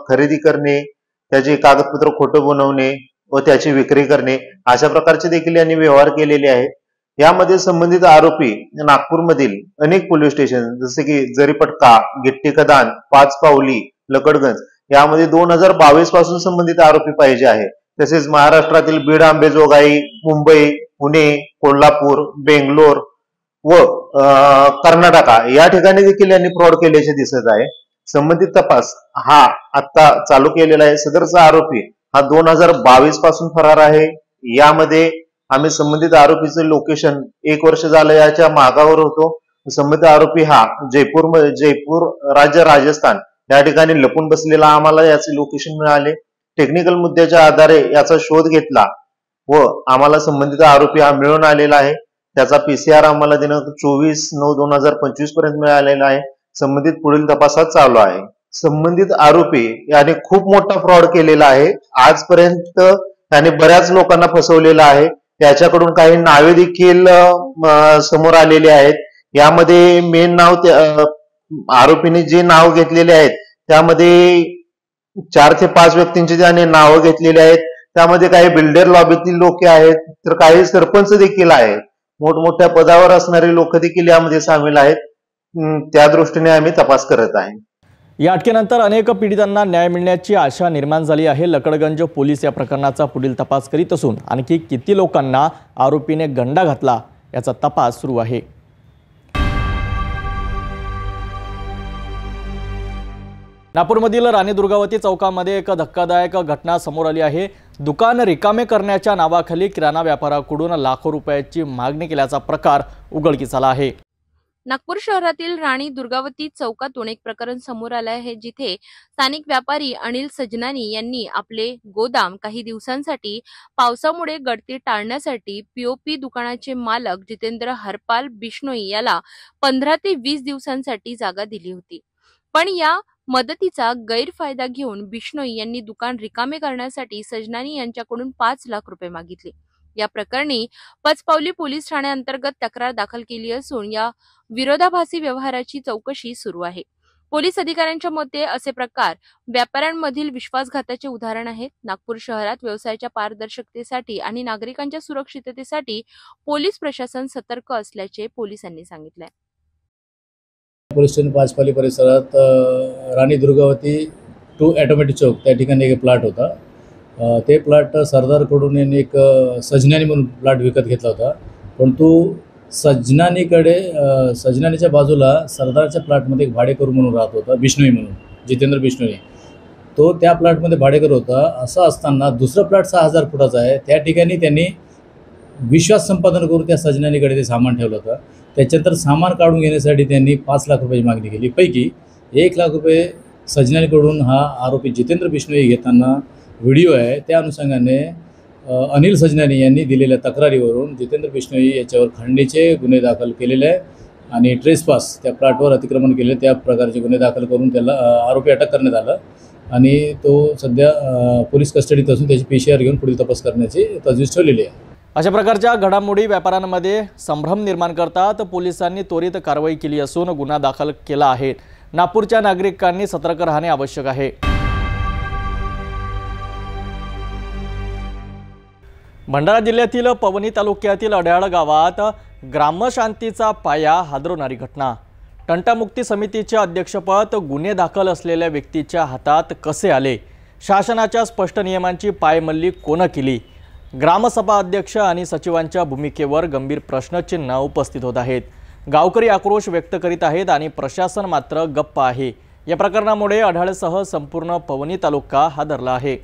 खरेदी करणे, त्याचे कागदपत्र खोटं बनवणे व त्याची विक्री करणे अशा प्रकारचे देखील यांनी व्यवहार केलेले आहेत. यामध्ये संबंधित आरोपी नागपूरमधील अनेक पोलीस स्टेशन जसे की जरीपटका, गिट्टी कदान, पाच पावली, लकडगंज यामध्ये 2022 पासून संबंधित आरोपी पाहिजे आहे. तसेच महाराष्ट्रातील बीड, अंबेजोगाई, मुंबई, पुणे, कोल्हापूर, बेंगलोर व कर्नाटका या ठिकाणी देखील यांनी फ्रॉड केल्याचे दिसत आहे. संबंधित तपास हा आता चालू केलेला आहे. सदरचा आरोपी हा 2022 पासून फरार आहे. यामध्ये आम्ही संबंधित आरोपीचे लोकेशन 1 वर्ष झालं याच्या मागावर होतो. संबंधित आरोपी हा जयपूर राज्य राजस्थान या ठिकाणी लपून बसलेला आम्हाला याचे लोकेशन मिळाले. टेक्निकल मुद्द्याच्या आधारे याचा शोध घेतला व आम्हाला संबंधित आरोपी हा मिळून आलेला आहे. त्याचा PCR आम्हाला दिनांक 24/9/2025 पर्यंत मिळालेला आहे. संबंधित पुढील तपासात चालू आहे. संबंधित आरोपी याने खूप मोठा फ्रॉड केलेला आहे. आजपर्यंत त्याने बऱ्याच लोकांना फसवलेला आहे. त्याच्याकडून काही नावे देखील समोर आलेली आहेत. यामध्ये मेन नाव आरोपीने जे नाव घेतलेले आहेत त्यामध्ये 4 ते 5 व्यक्तींची त्याने नावं घेतलेली आहेत. त्यामध्ये काही बिल्डर लॉबीतील लोक आहेत, तर काही सरपंच देखील आहेत. मोठमोठ्या पदावर असणारे लोक देखील यामध्ये सामील आहेत. त्या दृष्टीने आम्ही तपास करत आहे. या अटकेनंतर अनेक पीडितांना न्याय मिळण्याची आशा निर्माण झाली आहे. लकडगंज पोलीस या प्रकरणाचा पुढील तपास करीत असून आणखी किती लोकांना आरोपीने गंडा घातला याचा तपास सुरू आहे. नागपूरमधील राणी दुर्गावती चौकामध्ये एक धक्कादायक घटना समोर आली आहे. दुकान रिकामे करण्याच्या नावाखाली किराणा व्यापाऱ्याकडून लाखो रुपयाची मागणी केल्याचा प्रकार उघडकीस आला आहे. नागपूर शहरातील राणी दुर्गावती चौकातून एक प्रकरण समोर आले आहे, जिथे स्थानिक व्यापारी अनिल सजनानी यांनी आपले गोदाम काही दिवसांसाठी पावसामुळे गळती टाळण्यासाठी पीओपी दुकानाचे मालक जितेंद्र हरपाल बिश्नोई याला 15 ते 20 दिवसांसाठी जागा दिली होती. पण या मदतीचा गैरफायदा घेऊन बिश्नोई यांनी दुकान रिकामे करण्यासाठी सजनानी यांच्याकडून 5 लाख रुपये मागितले. या प्रकरणी पचपावली पोलीस ठाण्याअंतर्गत तक्रार दाखल केली असून या विरोधाभासी व्यवहाराची चौकशी सुरू आहे. पोलीस अधिकाऱ्यांच्या मते असे प्रकार व्यापाऱ्यांमधील विश्वासघाताचे उदाहरण आहेत. नागपूर शहरात व्यवसायाच्या पारदर्शकतेसाठी आणि नागरिकांच्या सुरक्षिततेसाठी पोलीस प्रशासन सतर्क असल्याचे पोलिसांनी सांगितले. पोलीस स्टेशन पाचपाली परिसरात राणी दुर्गावती 2 ऑटोमॅटिक चौक त्या ठिकाणी एक प्लॉट होता. ते प्लॉट सरदारकडून यांनी एक सजनानी म्हणून प्लॉट विकत घेतला होता. परंतु सजनानीच्या बाजूला सरदारच्या प्लॉटमध्ये एक भाडेकरू म्हणून राहत होता, बिश्नोई म्हणून, जितेंद्र बिश्नोई. तो त्या प्लॉटमध्ये भाडेकरू होता. असं असताना दुसरा प्लॉट 6000 फुटाचा आहे. त्या ठिकाणी त्यांनी विश्वास संपादन करून त्या सजनानीकडे ते सामान ठेवलं होतं. त्याच्यानंतर सामान काढून घेण्यासाठी त्यांनी 5 लाख रुपयाची मागणी केली. पैकी 1 लाख रुपये सजनानीकडून हा आरोपी जितेंद्र बिश्नोई घेताना व्हिडिओ आहे. त्या अनुषंगाने अनिल सजनानी यांनी दिलेल्या तक्रारीवरून जितेंद्र बिश्नोई याच्यावर खंडणीचे गुन्हे दाखल केलेले आहे आणि ट्रेसपास त्या प्लॉटवर अतिक्रमण केले त्या प्रकारचे गुन्हे दाखल करून त्याला आरोपी अटक करण्यात आला आणि तो सध्या पोलीस कस्टडीत असून त्याची PCR घेऊन पुढील तपास करण्याची तजवीज ठेवलेली आहे. अशा प्रकारच्या घडामोडी व्यापाऱ्यांमध्ये संभ्रम निर्माण करतात. पोलिसांनी त्वरित कारवाई केली असून गुन्हा दाखल केला आहे. नागपूरच्या नागरिकांनी सतर्क राहणे आवश्यक आहे. भंडारा जिल्ह्यातील पवनी तालुक्यातील अड्याळ गावात ग्रामशांतीचा पाया हादरवणारी घटना. तंटामुक्ती समितीचे अध्यक्षपद गुन्हे दाखल असलेल्या व्यक्तीच्या हातात कसे आले? शासनाच्या स्पष्ट नियमांची पायमल्ली कोण केली? ग्रामसभा अध्यक्ष आणि सचिवांच्या भूमिकेवर गंभीर प्रश्नचिन्ह उपस्थित होत आहेत. गावकरी आक्रोश व्यक्त करीत आहेत आणि प्रशासन मात्र गप्प आहे. या प्रकरणामुळे अड्याळसह संपूर्ण पवनी तालुका हादरला आहे.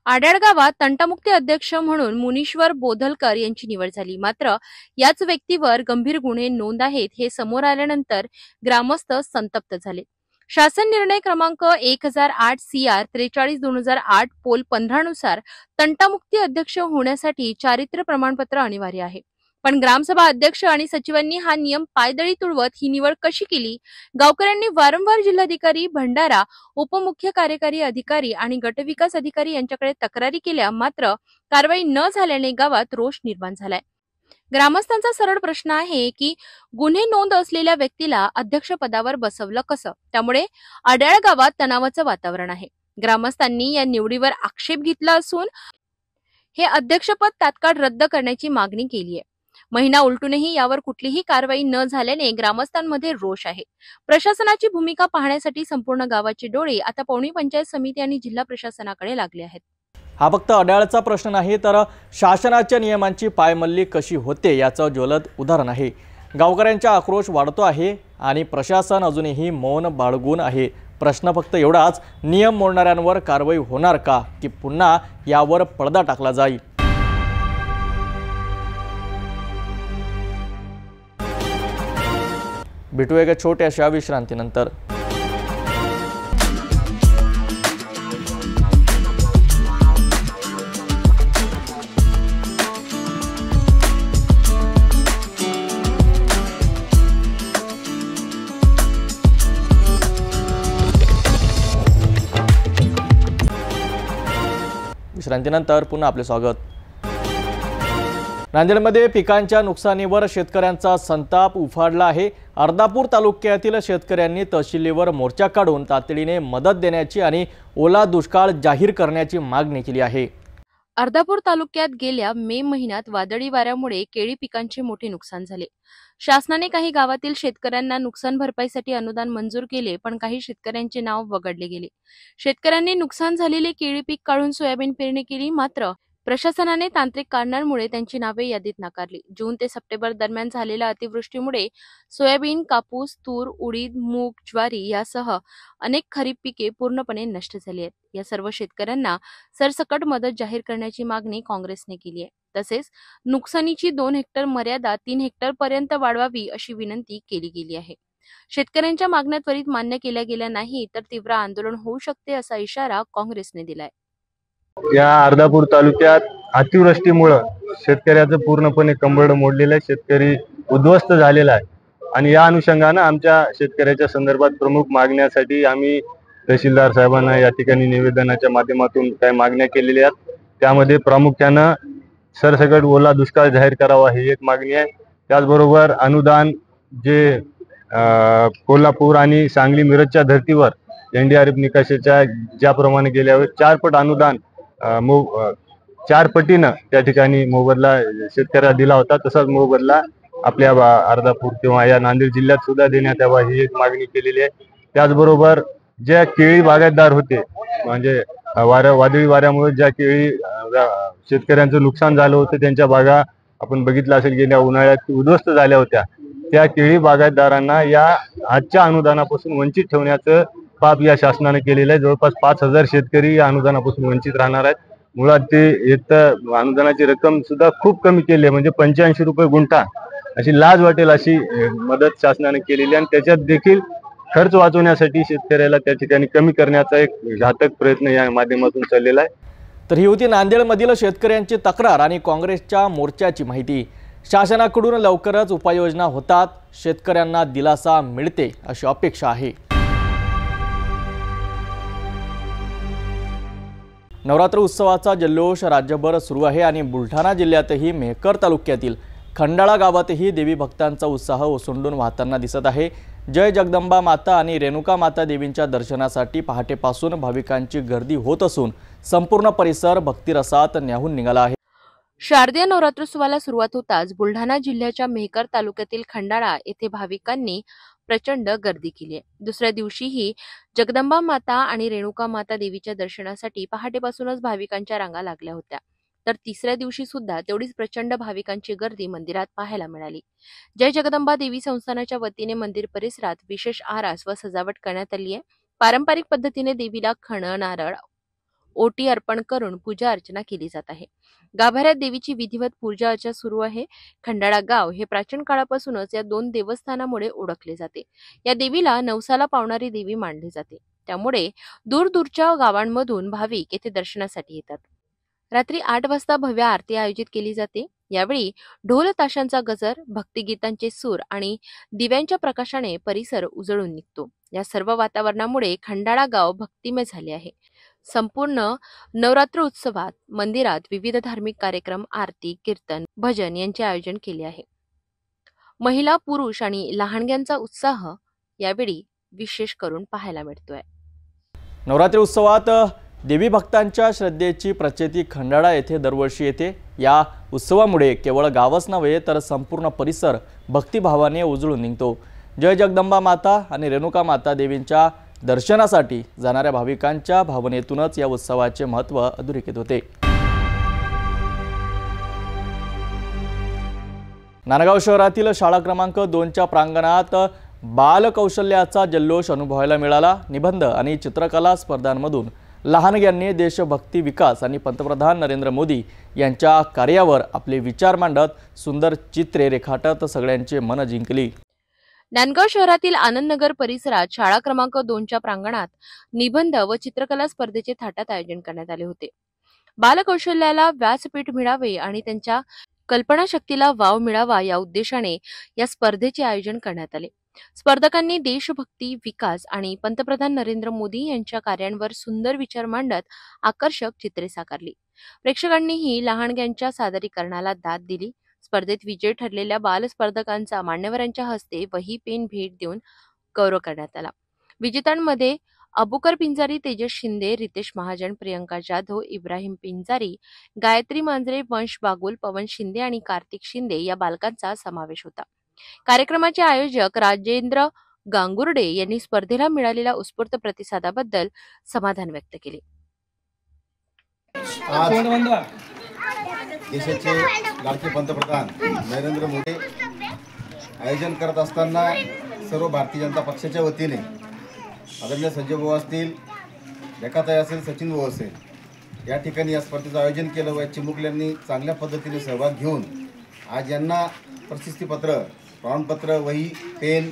आड्याळ गावात तंटामुक्ती अध्यक्ष म्हणून मुनीश्वर बोधलकर यांची निवड झाली. मात्र याच व्यक्तीवर गंभीर गुन्हे नोंद आहेत हे समोर आल्यानंतर ग्रामस्थ संतप्त झाले. शासन निर्णय क्रमांक 1008 CR 43/2008 पोल 15 नुसार तंटामुक्ती अध्यक्ष होण्यासाठी चारित्र्य प्रमाणपत्र अनिवार्य आहे. पण ग्रामसभा अध्यक्ष आणि सचिवांनी हा नियम पायदळी तुडवत ही निवड कशी केली? गावकऱ्यांनी वारंवार जिल्हाधिकारी, भंडारा उपमुख्य कार्यकारी अधिकारी आणि गटविकास अधिकारी यांच्याकडे तक्रारी केल्या, मात्र कारवाई न झाल्याने गावात रोष निर्माण झालाय. ग्रामस्थांचा सरळ प्रश्न आहे की गुन्हे नोंद असलेल्या व्यक्तीला अध्यक्षपदावर बसवलं कसं? त्यामुळे अड्याळ गावात तणावाचं वातावरण आहे. ग्रामस्थांनी या निवडीवर आक्षेप घेतला असून हे अध्यक्षपद तात्काळ रद्द करण्याची मागणी केली आहे. महिना उलटूनही यावर कुठलीही कारवाई न झाल्याने ग्रामस्थांमध्ये रोष आहे. प्रशासनाची भूमिका पाहण्यासाठी संपूर्ण गावाची डोळे आता पवनी पंचायत समिती आणि जिल्हा प्रशासनाकडे लागले आहेत. हा फक्त अड्याळचा प्रश्न नाही, तर शासनाच्या नियमांची पायमल्ली कशी होते याचं ज्वलंत उदाहरण आहे. गावकऱ्यांचा आक्रोश वाढतो आहे आणि प्रशासन अजूनही मौन बाळगून आहे. प्रश्न फक्त एवढाच, नियम मोडणाऱ्यांवर कारवाई होणार का, की पुन्हा यावर पडदा टाकला जाईल? भेटू एका छोट्याशा विश्रांतीनंतर. विश्रांतीनंतर पुन्हा आपले स्वागत. नांदेडमध्ये पिकांच्या नुकसानीवर शेतकऱ्यांचा संताप उफाळला आहे. अर्धापूर तालुक्यातील शेतकऱ्यांनी तहसीलवर मोर्चा काढून तातडीने मदत देण्याची आणि ओला दुष्काळ जाहीर करण्याची मागणी केली आहे. अर्धापूर तालुक्यात गेल्या मे महिन्यात वादळी वाऱ्यामुळे केळी पिकांचे मोठे नुकसान झाले. शासनाने काही गावातील शेतकऱ्यांना नुकसान भरपाईसाठी अनुदान मंजूर केले, पण काही शेतकऱ्यांचे नाव वगळले गेले. शेतकऱ्यांनी नुकसान झालेले केळी पीक काढून सोयाबीन पेरणी केली, मात्र प्रशासनाने तांत्रिक कारणांमुळे त्यांची नावे यादीत नाकारली. जून ते सप्टेंबर दरम्यान झालेल्या अतिवृष्टीमुळे सोयाबीन, कापूस, तूर, उडीद, मूग, ज्वारी यासह अनेक खरीप पिके पूर्णपणे नष्ट झाली आहेत. या सर्व शेतकऱ्यांना सरसकट मदत जाहीर करण्याची मागणी काँग्रेसने केली आहे. तसेच नुकसानीची 2 हेक्टर मर्यादा 3 हेक्टर पर्यंत वाढवावी अशी विनंती केली गेली आहे. शेतकऱ्यांच्या मागण्या त्वरित मान्य केल्या गेल्या नाही तर तीव्र आंदोलन होऊ शकते असा इशारा काँग्रेसने दिलाय. या अर्धापूर तालुक्यात अतिवृष्टीमुळे शेतकऱ्याचं पूर्णपणे कंबरड मोडलेलं आहे. शेतकरी उद्ध्वस्त झालेला आहे आणि या अनुषंगानं आमच्या शेतकऱ्याच्या संदर्भात प्रमुख मागण्यासाठी आम्ही तहसीलदार साहेबांना या ठिकाणी निवेदनाच्या माध्यमातून काही मागण्या केलेल्या आहेत. त्यामध्ये प्रामुख्यानं सरसकट ओला दुष्काळ जाहीर करावा ही एक मागणी आहे. त्याचबरोबर अनुदान जे कोल्हापूर आणि सांगली मिरजच्या धर्तीवर NDRF निकषाच्या ज्याप्रमाणे गेल्या वेळेस 4 पट अनुदान 4 पटीनं त्या ठिकाणी मोबदला शेतकऱ्याला दिला होता, तसाच मोबदला आपल्या अर्धापूर किंवा या नांदेड जिल्ह्यात सुद्धा देण्यात यावा ही एक मागणी केलेली आहे. त्याचबरोबर ज्या केळी बागायतदार होते, म्हणजे वादळी वाऱ्यामुळे ज्या केळी शेतकऱ्यांचं नुकसान झालं होतं, त्यांच्या बागा आपण बघितलं असेल गेल्या उन्हाळ्यात उद्ध्वस्त झाल्या होत्या, त्या केळी बागायतदारांना या आजच्या अनुदानापासून वंचित ठेवण्याचं पाप या शासनाने केलेलं आहे. जवळपास 5,000 शेतकरी या अनुदानापासून वंचित राहणार आहेत. मुळात ते एक अनुदानाची रक्कम सुद्धा खूप कमी केली आहे, म्हणजे 85 रुपये गुंठा अशी लाज वाटेल अशी मदत शासनाने केलेली आहे. आणि त्याच्यात देखील खर्च वाचवण्यासाठी शेतकऱ्याला त्या ठिकाणी कमी करण्याचा एक घातक प्रयत्न या माध्यमातून चाललेला आहे. तर ही होती नांदेडमधील शेतकऱ्यांची तक्रार आणि काँग्रेसच्या मोर्चाची माहिती. शासनाकडून लवकरच उपाययोजना होतात, शेतकऱ्यांना दिलासा मिळते अशी अपेक्षा आहे. नवरात्र उत्सवाचा जल्लोष राज्यभर सुरू आहे आणि बुलढाणा जिल्ह्यातही मेहकर तालुक्यातील खंडाळा गावातही देवी भक्तांचा उत्साह ओसंडून वाहताना दिसत आहे. जय जगदंबा माता आणि रेणुका माता देवींच्या दर्शनासाठी पहाटेपासून भाविकांची गर्दी होत असून संपूर्ण परिसर भक्तिरसात न्याहून निघाला आहे. शारदीय नवरात्रोत्सवाला सुरुवात होताच बुलढाणा जिल्ह्याच्या मेहकर तालुक्यातील खंडाळा येथे भाविकांनी प्रचंड गर्दी केली आहे. दुसऱ्या दिवशीही जगदंबा माता आणि रेणुका माता देवीच्या दर्शनासाठी पहाटेपासूनच भाविकांच्या रांगा लागल्या होत्या. तर तिसऱ्या दिवशी सुद्धा तेवढीच प्रचंड भाविकांची गर्दी मंदिरात पाहायला मिळाली. जय जगदंबा देवी संस्थानाच्या वतीने मंदिर परिसरात विशेष आरास व सजावट करण्यात आली आहे. पारंपरिक पद्धतीने देवीला खण, नारळ, ओटी अर्पण करून पूजा अर्चना केली जात आहे. गाभाऱ्यात देवीची विधिवत पूजा अर्चा सुरू आहे. खंडाळा गाव हे प्राचीन काळापासूनच या 2 देवस्थानामुळे ओळखले जाते. या देवीला नवसाला पावणारी देवी मानली जाते. त्यामुळे दूरदूरच्या गावांमधून भाविक येथे दर्शनासाठी येतात. रात्री 8 वाजता भव्य आरती आयोजित केली जाते. यावेळी ढोल ताशांचा गजर, भक्तिगीतांचे सूर आणि दिव्यांच्या प्रकाशाने परिसर उजळून निघतो. या सर्व वातावरणामुळे खंडाळा गाव भक्तिमय झाले आहे. संपूर्ण नवरात्र उत्सवात मंदिरात विविध धार्मिक कार्यक्रम, आरती, कीर्तन, भजन यांचे आयोजन केले आहे. महिला, पुरुष आणि लहानग्यांचा उत्साह यावेळी विशेष करून पाहायला मिळतोय. नवरात्री उत्सवात देवी भक्तांच्या श्रद्धेची प्रचिती खंडाळा येथे दरवर्षी येते. या उत्सवामुळे केवळ गावच नव्हे तर संपूर्ण परिसर भक्तिभावाने उजळून निघतो. जय जगदंबा माता आणि रेणुका माता देवींच्या दर्शनासाठी जाणाऱ्या भाविकांच्या भावनेतूनच या उत्सवाचे महत्त्व अधोरेखित होते. नांदगाव शहरातील शाळा क्रमांक 2च्या प्रांगणात बालकौशल्याचा जल्लोष अनुभवायला मिळाला. निबंध आणि चित्रकला स्पर्धांमधून लहानग्यांनी देशभक्ती, विकास आणि पंतप्रधान नरेंद्र मोदी यांच्या कार्यावर आपले विचार मांडत सुंदर चित्रे रेखाटत सगळ्यांचे मन जिंकली. नांदगाव शहरातील आनंदनगर परिसरात शाळा क्रमांक 2च्या प्रांगणात निबंध व चित्रकला स्पर्धेचे थाटात आयोजन करण्यात आले होते. बालकौशल्याला व्यासपीठ मिळावे आणि त्यांच्या कल्पनाशक्तीला वाव मिळावा या उद्देशाने या स्पर्धेचे आयोजन करण्यात आले. स्पर्धकांनी देशभक्ती, विकास आणि पंतप्रधान नरेंद्र मोदी यांच्या कार्यांवर सुंदर विचार मांडत आकर्षक चित्रे साकारली. प्रेक्षकांनीही लहानग्यांच्या सादरीकरणाला दाद दिली. स्पर्धेत विजयी ठरलेल्या बाल स्पर्धकांचा मान्यवरांच्या हस्ते वही, पेन भेट देऊन गौरव करण्यात आला. विजेत्यांमध्ये अबुकर पिंजारी, तेजस शिंदे, रितेश महाजन, प्रियंका जाधव, इब्राहिम पिंजारी, गायत्री मांजरे, वंश बागुल, पवन शिंदे आणि कार्तिक शिंदे या बालकांचा समावेश होता. कार्यक्रमाचे आयोजक राजेंद्र गांगुर्डे यांनी स्पर्धेला मिळालेल्या उत्स्फूर्त प्रतिसादाबद्दल समाधान व्यक्त केले. देशाचे लाडके पंतप्रधान नरेंद्र मोदी आयोजन करत असताना सर्व भारतीय जनता पक्षाच्या वतीने आदरणीय संजय भाऊ असतील, रेखाताई असेल, सचिन भाऊ असेल, या ठिकाणी या स्पर्धेचं आयोजन केलं व चिमुकल्यांनी चांगल्या पद्धतीने सहभाग घेऊन आज यांना प्रशस्तीपत्र, प्रमाणपत्र, वही, पेन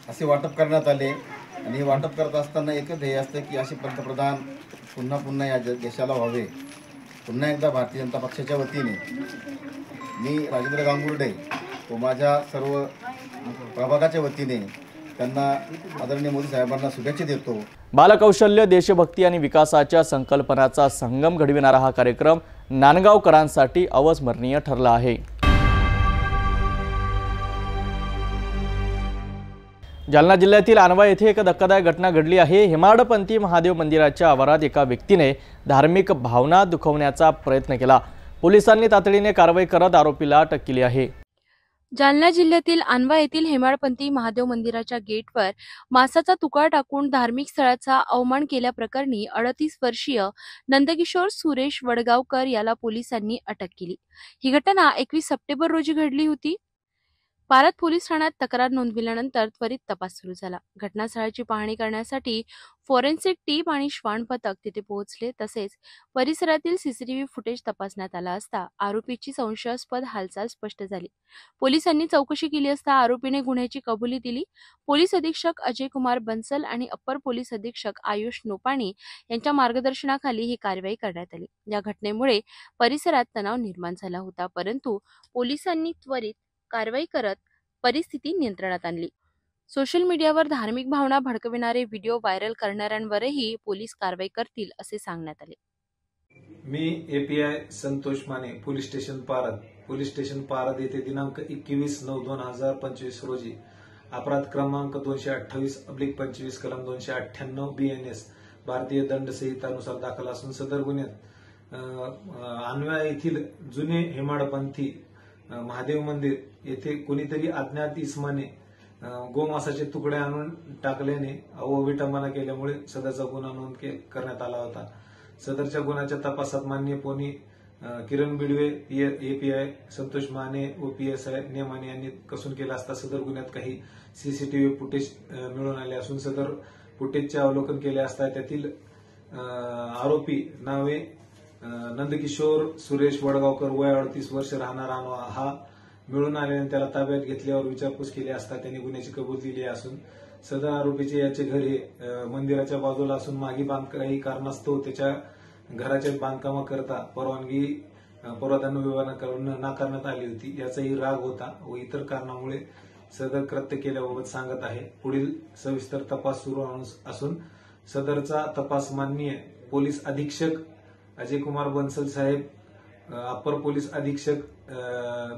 असे वाटप करण्यात आले. आणि हे वाटप करत असताना एकच ध्येय असतं की असे पंतप्रधान पुन्हा पुन्हा या देशाला व्हावे. पुन्हा एकदा भारतीय जनता पक्षाच्या वतीने मी राजेंद्र गांगुर्डे व माझ्या सर्व प्रभागाच्या वतीने त्यांना आदरणीय मोदी साहेबांना शुभेच्छा देतो. बालकौशल्य, देशभक्ती आणि विकासाच्या संकल्पनाचा संगम घडविणारा हा कार्यक्रम नांदगावकरांसाठी अविस्मरणीय ठरला आहे. जालना जिल्ह्यातील आणवा येथे एक धक्कादायक घटना घडली आहे. हेमाडपंथी महादेव मंदिराच्या आवारात एका व्यक्तीने धार्मिक भावना दुखवण्याचा प्रयत्न केला. पोलिसांनी तातडीने कारवाई करत आरोपीला अटक केली आहे. जालना जिल्ह्यातील आणवा येथील हेमाडपंथी महादेव मंदिराच्या गेटवर मांसाचा तुकडा टाकून धार्मिक स्थळाचा अवमान केल्याप्रकरणी 38 वर्षीय नंदकिशोर सुरेश वडगावकर याला पोलिसांनी अटक केली. ही घटना 21 सप्टेंबर रोजी घडली होती. पारत पोलीस ठाण्यात तक्रार नोंदविल्यानंतर त्वरित तपास सुरू झाला. घटनास्थळाची पाहणी करण्यासाठी फॉरेन्सिक टीम आणि श्वान पथक तिथे पोहोचले. तसेच परिसरातील सीसीटीव्ही फुटेज तपासण्यात आला असता आरोपीची संशयास्पद हालचाल स्पष्ट झाली. पोलिसांनी चौकशी केली असता आरोपीने गुन्ह्याची कबुली दिली. पोलीस अधीक्षक अजय कुमार बन्सल आणि अप्पर पोलीस अधीक्षक आयुष नोपाणी यांच्या मार्गदर्शनाखाली ही कारवाई करण्यात आली. या घटनेमुळे परिसरात तणाव निर्माण झाला होता, परंतु पोलिसांनी त्वरित कारवाई करत परिस्थिती नियंत्रणात आणली. सोशल मीडियावर धार्मिक भावना भडकविणारे व्हिडिओ व्हायरल करणाऱ्यांवरही पोलीस कारवाई करतील असे सांगण्यात आले. मी API Santosh Mane, police station पारद येथे दिनांक 21/9/2025 रोजी अपराध क्रमांक 228/25 कलम 298 BNS भारतीय दंड संहितानुसार दाखल असून सदर गुन्ह्यात आणवा येथील जुने हेमाडपंथी महादेव मंदिर येथे कोणीतरी अज्ञात इसमाने गोमांसाचे तुकडे आणून टाकल्याने व विटंबना केल्यामुळे सदरचा गुन्हा नोंद करण्यात आला होता. सदरच्या गुन्ह्याच्या तपासात माननीय पोनी किरण बिडवे, API संतोष माने व PSI नेमाने यांनी कसून केला असता सदर गुन्ह्यात काही CCTV फुटेज मिळून आले असून सदर फुटेजचे अवलोकन केले असता त्यातील आरोपी नावे नंदकिशोर सुरेश वडगावकर, वय 38 वर्ष, राहणार आणवा हा मिळून आल्याने त्याला ताब्यात घेतल्यावर विचारपूस केली असता त्यांनी गुन्ह्याची कबूल दिली असून सदर आरोपीचे याचे घर हे मंदिराच्या बाजूला असून मागे काही कारणास्तव त्याच्या घराच्या बांधकामाकरता परवानगी विभागाकडून नाकारण्यात आली होती. याचाही राग होता व इतर कारणामुळे सदर कृत्य केल्याबाबत सांगत आहे. पुढील सविस्तर तपास सुरू असून सदरचा तपास माननीय पोलीस अधीक्षक अजय कुमार बन्सल साहेब, अपर पोलीस अधीक्षक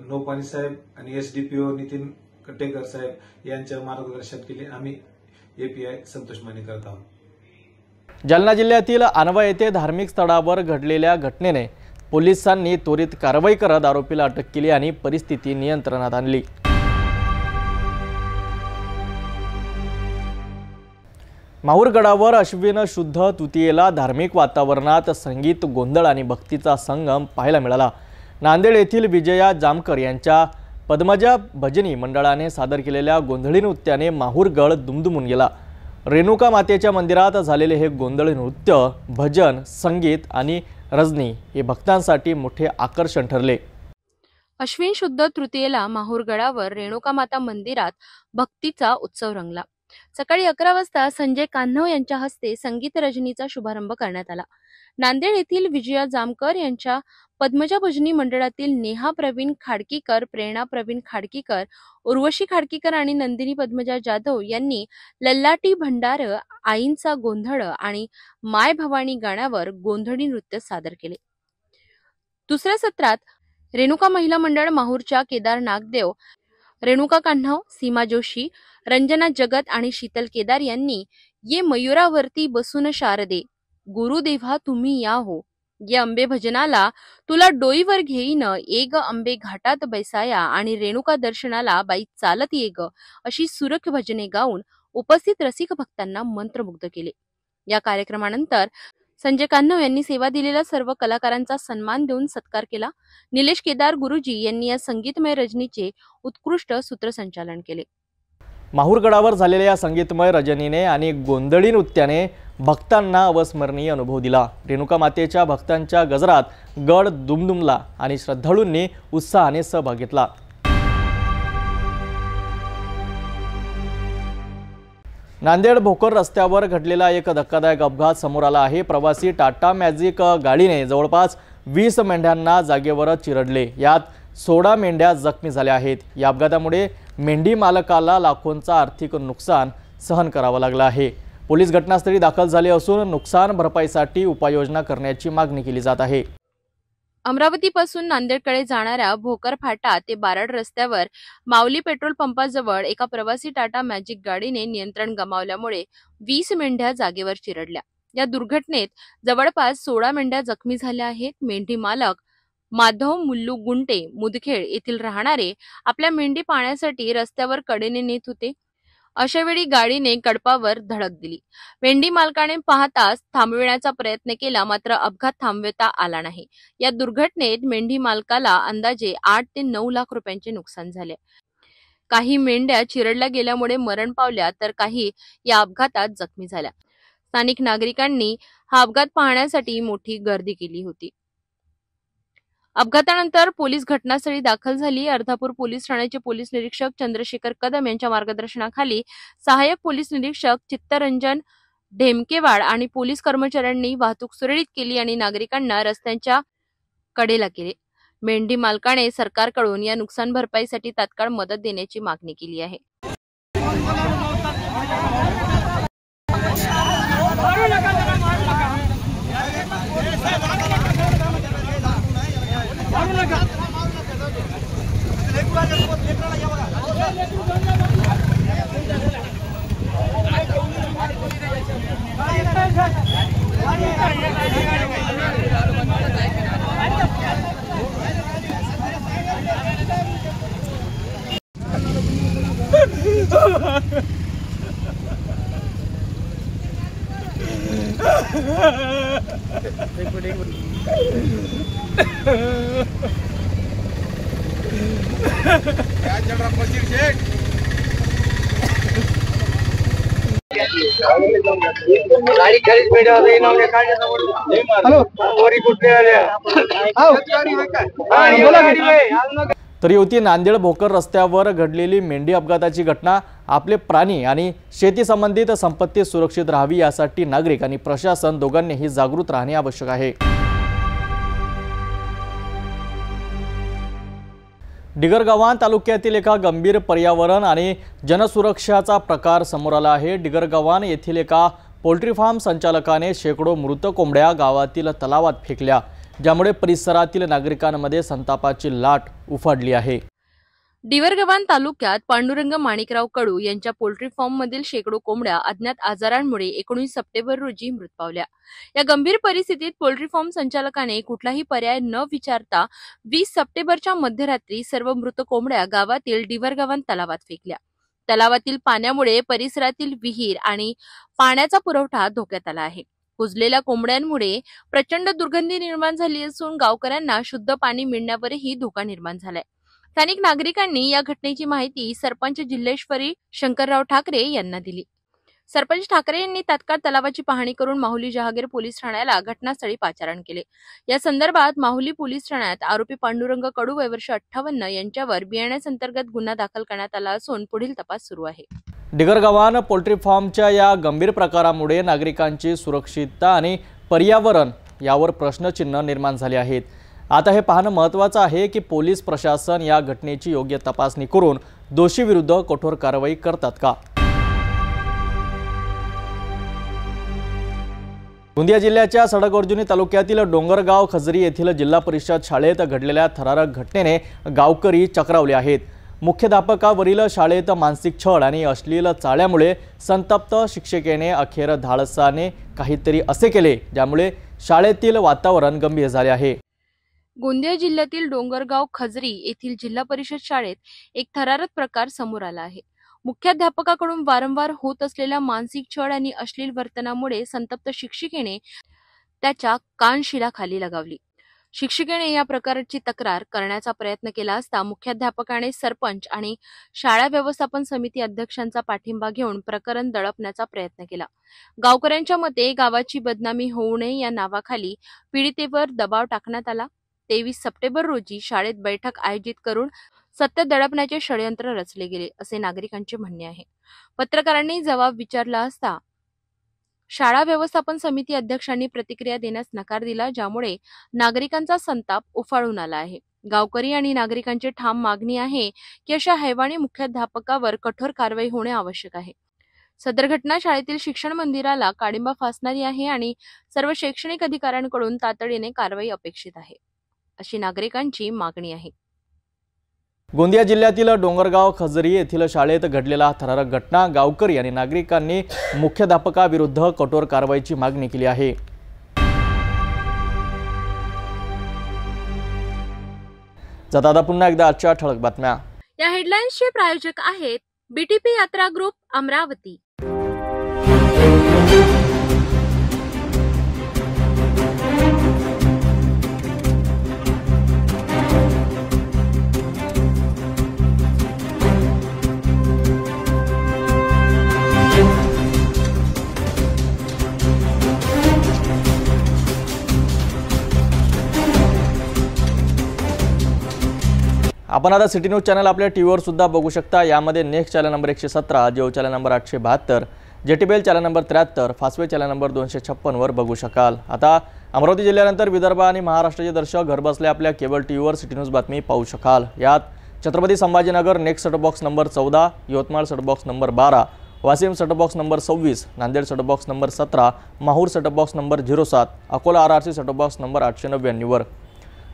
नौपानी साहेब आणि SDPO नितीन कटेकर साहेब यांच्या मार्गदर्शनाखाली आम्ही API संतोष माने करत आहोत. जालना जिल्ह्यातील अनवा येथे धार्मिक स्थळावर घडलेल्या घटनेने पोलिसांनी त्वरित कारवाई करत आरोपीला अटक केली आणि परिस्थिती नियंत्रणात आणली. माहूरगडावर अश्विन शुद्ध तृतीयेला धार्मिक वातावरणात संगीत, गोंधळ आणि भक्तीचा संगम पाहायला मिळाला. नांदेड येथील विजया जामकर यांच्या पद्मजा भजनी मंडळाने सादर केलेल्या गोंधळी नृत्याने माहूरगड दुमदुमून गेला. रेणुका मातेच्या मंदिरात झालेले हे गोंधळी नृत्य, भजन, संगीत आणि रजनी हे भक्तांसाठी मोठे आकर्षण ठरले. अश्विन शुद्ध तृतीयेला माहूरगडावर रेणुका माता मंदिरात भक्तीचा उत्सव रंगला. सकाळी 11 वाजता संजय कान्हव यांच्या हस्ते संगीत रजनीचा शुभारंभ करण्यात आला. नांदेड येथील विजया जामकर यांच्या पद्मजा भजनी मंडळातील नेहा प्रवीण खाडकीकर, प्रेरणा प्रवीण खाडकीकर, उर्वशी खाडकीकर आणि नंदिनी पद्मजा जाधव यांनी लल्लाटी भंडार, आईंचा गोंधळ आणि माय भवानी गाण्यावर गोंधळी नृत्य सादर केले. दुसऱ्या सत्रात रेणुका महिला मंडळ माहूरच्या केदार नागदेव, रेणुका कान्हव, सीमा जोशी, रंजना जगत आणि शीतल केदार यांनी ये मयुरावरती बसून शारदे, गुरुदेवा तुम्ही या हो, ये अंबे भजनाला तुला डोईवर घेईन, ये ग अंबे घाटात बैसाया आणि रेणुका दर्शनाला बाई चालत ये ग, अशी सुरख भजने गाऊन उपस्थित रसिक भक्तांना मंत्रमुग्ध केले. या कार्यक्रमानंतर संजय कान्हव यांनी सेवा दिलेल्या सर्व कलाकारांचा सन्मान देऊन सत्कार केला. निलेश केदार गुरुजी यांनी या संगीतमय रजनीचे उत्कृष्ट सूत्रसंचालन केले. माहूरगडावर झालेल्या या संगीतमय रजनीने आणि गोंधळी नृत्याने भक्तांना अविस्मरणीय अनुभव दिला. रेणुका मातेच्या भक्तांच्या गजरात गड दुमदुमला आणि श्रद्धाळूंनी उत्साहाने सहभाग घेतला. नांदेड भोकर रस्त्यावर घडलेला एक धक्कादायक अपघात समोर आला आहे. प्रवासी टाटा मॅजिक गाडीने जवळपास 20 मेंढ्यांना जागेवरच चिरडले. यात 16 मेंढ्या जखमी झाल्या आहेत. या अपघातामुळे मेंढी मालकाला लाखोंचा आर्थिक नुकसान सहन करावं लागलं आहे. पोलीस घटनास्थळी दाखल झाले असून नुकसान भरपाईसाठी उपाययोजना करण्याची मागणी केली जात आहे. अमरावतीपासून नांदेडकडे जाणाऱ्या भोकर फाटा ते बारड रस्त्यावर माऊली पेट्रोल पंपाजवळ एका प्रवासी टाटा मॅजिक गाडीने नियंत्रण गमावल्यामुळे 20 मेंढ्या जागेवर चिरडल्या. या दुर्घटनेत जवळपास 16 मेंढ्या जखमी झाल्या आहेत. मेंढी मालक माधव मुल्लू गुंटे मुदखेड येथील राहणारे आपल्या मेंढी पाण्यासाठी रस्त्यावर कडेने नेत होते. अशा वेळी गाडीने कडपावर धडक दिली. मेंढी मालकाने पाहताच थांबविण्याचा प्रयत्न केला, मात्र अपघात थांबवता आला नाही. या दुर्घटनेत मेंढी मालकाला अंदाजे 8 ते 9 लाख रुपयांचे नुकसान झाले. काही मेंढ्या चिरडल्या गेल्यामुळे मरण पावल्या तर काही या अपघातात जखमी झाल्या. स्थानिक नागरिकांनी हा अपघात पाहण्यासाठी मोठी गर्दी केली होती. अपघातानंतर पोलीस घटनास्थळी दाखल झाली. अर्धापूर पोलीस ठाण्याचे पोलीस निरीक्षक चंद्रशेखर कदम यांच्या मार्गदर्शनाखाली सहाय्यक पोलीस निरीक्षक चित्तरंजन ढेमकेवाड आणि पोलीस कर्मचाऱ्यांनी वाहतूक सुरळीत केली आणि नागरिकांना रस्त्यांच्या कडेला केले. मेंढी मालकाने सरकारकडून या नुकसान भरपाईसाठी तात्काळ मदत देण्याची मागणी केली आहे. तर होती नांदेड भोकर रस्त्यावर घडलेली मेंढी अपघाताची घटना. आपले प्राणी आणि शेती संबंधित संपत्ती सुरक्षित राहावी यासाठी नागरिक आणि प्रशासन दोघांनीही जागृत राहणे आवश्यक आहे. डिगरगव्हाण तालुक्यातील एका गंभीर पर्यावरण आणि जनसुरक्षाचा प्रकार समोर आला आहे. डिगरगव्हाण येथील एका पोल्ट्री फार्म संचालकाने शेकडो मृत कोंबड्या गावातील तलावात फेकल्या, ज्यामुळे परिसरातील नागरिकांमध्ये संतापाची लाट उफाळली आहे। डिवरगव्हाण तालुक्यात पांडुरंग माणिकराव कडू यांच्या पोल्ट्री फार्ममधील शेकडो कोंबड्या अज्ञात आजारांमुळे 19 सप्टेंबर रोजी मृत पावल्या। या गंभीर परिस्थितीत पोल्ट्री फार्म संचालकाने कुठलाही पर्याय न विचारता 20 सप्टेंबरच्या मध्यरात्री सर्व मृत कोंबड्या गावातील डिवरगव्हाण तलावात फेकल्या। तलावातील पाण्यामुळे परिसरातील विहीर आणि पाण्याचा पुरवठा धोक्यात आला आहे। कुजलेल्या कोंबड्यांमुळे प्रचंड दुर्गंधी निर्माण झाली असून गावकऱ्यांना शुद्ध पाणी मिळण्यावरही धोका निर्माण झालाय। स्थानिक नागरिकांनी या घटनेची माहिती सरपंच जिल्हेश्वरी शंकरराव ठाकरे यांना दिली। सरपंच ठाकरे यांनी तात्काळ तलावाची पाहणी करून माहुली जहागीर पोलीस ठाण्याला घटनास्थळी पाचारण केले। या संदर्भात माहुली पोलीस ठाण्यात आरोपी पांडुरंग कडू वय वर्ष 58 यांच्यावर बीएनएस अंतर्गत गुन्हा दाखल करण्यात आला असून पुढील तपास सुरू आहे। डिवरगव्हाण पोल्ट्री फार्मच्या या गंभीर प्रकारामुळे नागरिकांची सुरक्षितता आणि पर्यावरण यावर प्रश्नचिन्ह निर्माण झाले आहेत। आता हे पाहणं महत्त्वाचं आहे की पोलीस प्रशासन या घटनेची योग्य तपासणी करून दोषीविरुद्ध कठोर कारवाई करतात का। गोंदिया जिल्ह्याच्या सडक-अर्जुनी तालुक्यातील डोंगरगाव खजरी येथील जिल्हा परिषद शाळेत घडलेल्या थरारक घटनेने गावकरी चक्रावले आहेत। मुख्याध्यापकावरील शाळेत मानसिक छळ आणि अश्लील चाळ्यामुळे संतप्त शिक्षिकेने अखेर धाडसाने काहीतरी असे केले, ज्यामुळे शाळेतील वातावरण गंभीर झाले आहे। गोंदिया जिल्ह्यातील डोंगरगाव खजरी येथील जिल्हा परिषद शाळेत एक थरारक प्रकार समोर आला आहे। मुख्याध्यापकाकडून वारंवार होत असलेल्या मानसिक छळ आणि अश्लील वर्तनामुळे संतप्त शिक्षिकेने त्याच्या कानशिलाखाली लगावली। शिक्षिकेने या प्रकारची तक्रार करण्याचा प्रयत्न केला असता मुख्याध्यापकाने सरपंच आणि शाळा व्यवस्थापन समिती अध्यक्षांचा पाठिंबा घेऊन प्रकरण दडपण्याचा प्रयत्न केला। गावकऱ्यांच्या मते गावाची बदनामी होऊ नये या नावाखाली पीडितेवर दबाव टाकण्यात आला। 23 सप्टेंबर रोजी शाळेत बैठक आयोजित करून सत्य दडपण्याचे षडयंत्र रचले गेले असे नागरिकांचे म्हणणे आहे। पत्रकारांनी जबाब विचारला असता शाळा व्यवस्थापन समिती अध्यक्षांनी प्रतिक्रिया देण्यास नकार दिला, ज्यामुळे नागरिकांचा संताप उफाळून आला आहे। गावकरी आणि नागरिकांची ठाम मागणी आहे की अशा हैवानी मुख्याध्यापकावर कठोर कारवाई होणे आवश्यक आहे। सदर घटना शाळेतील शिक्षण मंदिराला काळिंबा फासणारी आहे आणि सर्व शैक्षणिक अधिकाऱ्यांकडून तातडीने कारवाई अपेक्षित आहे, अशी नागरिकांची मागणी आहे। गोंदिया जिल्ह्यातील डोंगरगाव खजरी येथील शाळेत घडलेला थरारक घटना गावकरी आणि नागरिकांनी मुख्याध्यापकाविरुद्ध कठोर कारवाईची मागणी केली आहे। जाता पुन्हा एकदा आजच्या ठळक बातम्या। या हेडलाईन्सचे प्रायोजक आहेत बीटीपी यात्रा ग्रुप अमरावती। आपण आता सिटी न्यूज चॅनल आपल्या टीव्हीवर सुद्धा बघू शकता। यामध्ये next channel number 117, Jio channel number 872, जेटीबेल channel number 73, fastway channel number 256 वर बघू शकाल। आता अमरावती जिल्ह्यानंतर विदर्भ आणि महाराष्ट्राचे दर्शक घरबसल्या आपल्या केबल टीव्हीवर सिटी न्यूज बातमी पाहू शकाल। यात Chhatrapati Sambhajinagar next set box number 14, Yavatmal set box number 12, Washim set box number 26, Nanded set box number 17, Mahur set box number 07, Akola RRC set box number 899 वर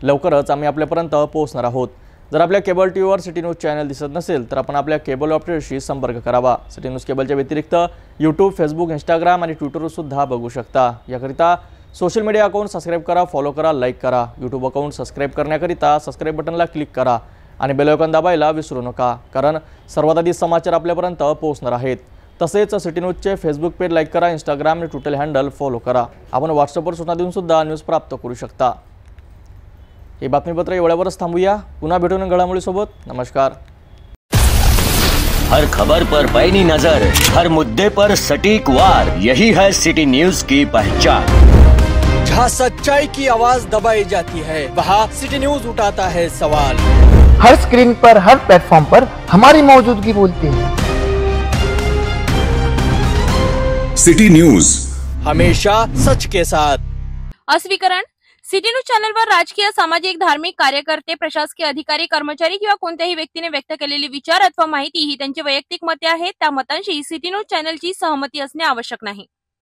लवकरच आम्ही आपल्यापर्यंत पोहोचणार आहोत। जर आपल्या केबल टीव्हीवर सिटी न्यूज चॅनल दिसत नसेल तर आपण आपल्या केबल ऑपरेटरशी संपर्क करावा। सिटी न्यूज केबलच्या व्यतिरिक्त यूट्यूब, फेसबुक, इंस्टाग्राम आणि ट्विटरवर सुद्धा बघू शकता। याकरिता सोशल मीडिया अकाउंट सबस्क्राईब करा, फॉलो करा, लाईक करा। यूट्यूब अकाउंट सबस्क्राईब करण्याकरिता सबस्क्राईब बटनला क्लिक करा आणि बेल आयकॉन दाबायला विसरू नका, कारण सर्वात आधी समाचार आपल्यापर्यंत पोहोचणार आहेत। तसेच सिटी न्यूजचे फेसबुक पेज लाईक करा, इंस्टाग्राम आणि ट्विटर हँडल फॉलो करा। आपण व्हॉट्सअपवर सूचना देऊन सुद्धा न्यूज प्राप्त करू शकता। हे बातमीपत्र एवढ्यावरच थांबूया। पुन्हा भेटून घडामोडीसोबत। नमस्कार। हर खबर पर पैनी नजर, हर मुद्दे पर सटीक वार, यही है सिटी न्यूज की पहचान। जहाँ सच्चाई की आवाज दबाई जाती है, वहाँ सिटी न्यूज उठाता है सवाल। हर स्क्रीन पर, हर प्लेटफॉर्म पर हमारी मौजूदगी बोलती है। सिटी न्यूज हमेशा सच के साथ। अस्वीकरण सिटी न्यूज चॅनलवर राजकीय, सामाजिक, धार्मिक कार्यकर्ते, प्रशासकीय अधिकारी, कर्मचारी किंवा कोणत्याही व्यक्तीने व्यक्त केलेली विचार अथवा माहिती ही त्यांची वैयक्तिक मते आहेत। त्या मतांशी सिटी न्यूज चॅनलची सहमती असणे आवश्यक नाही।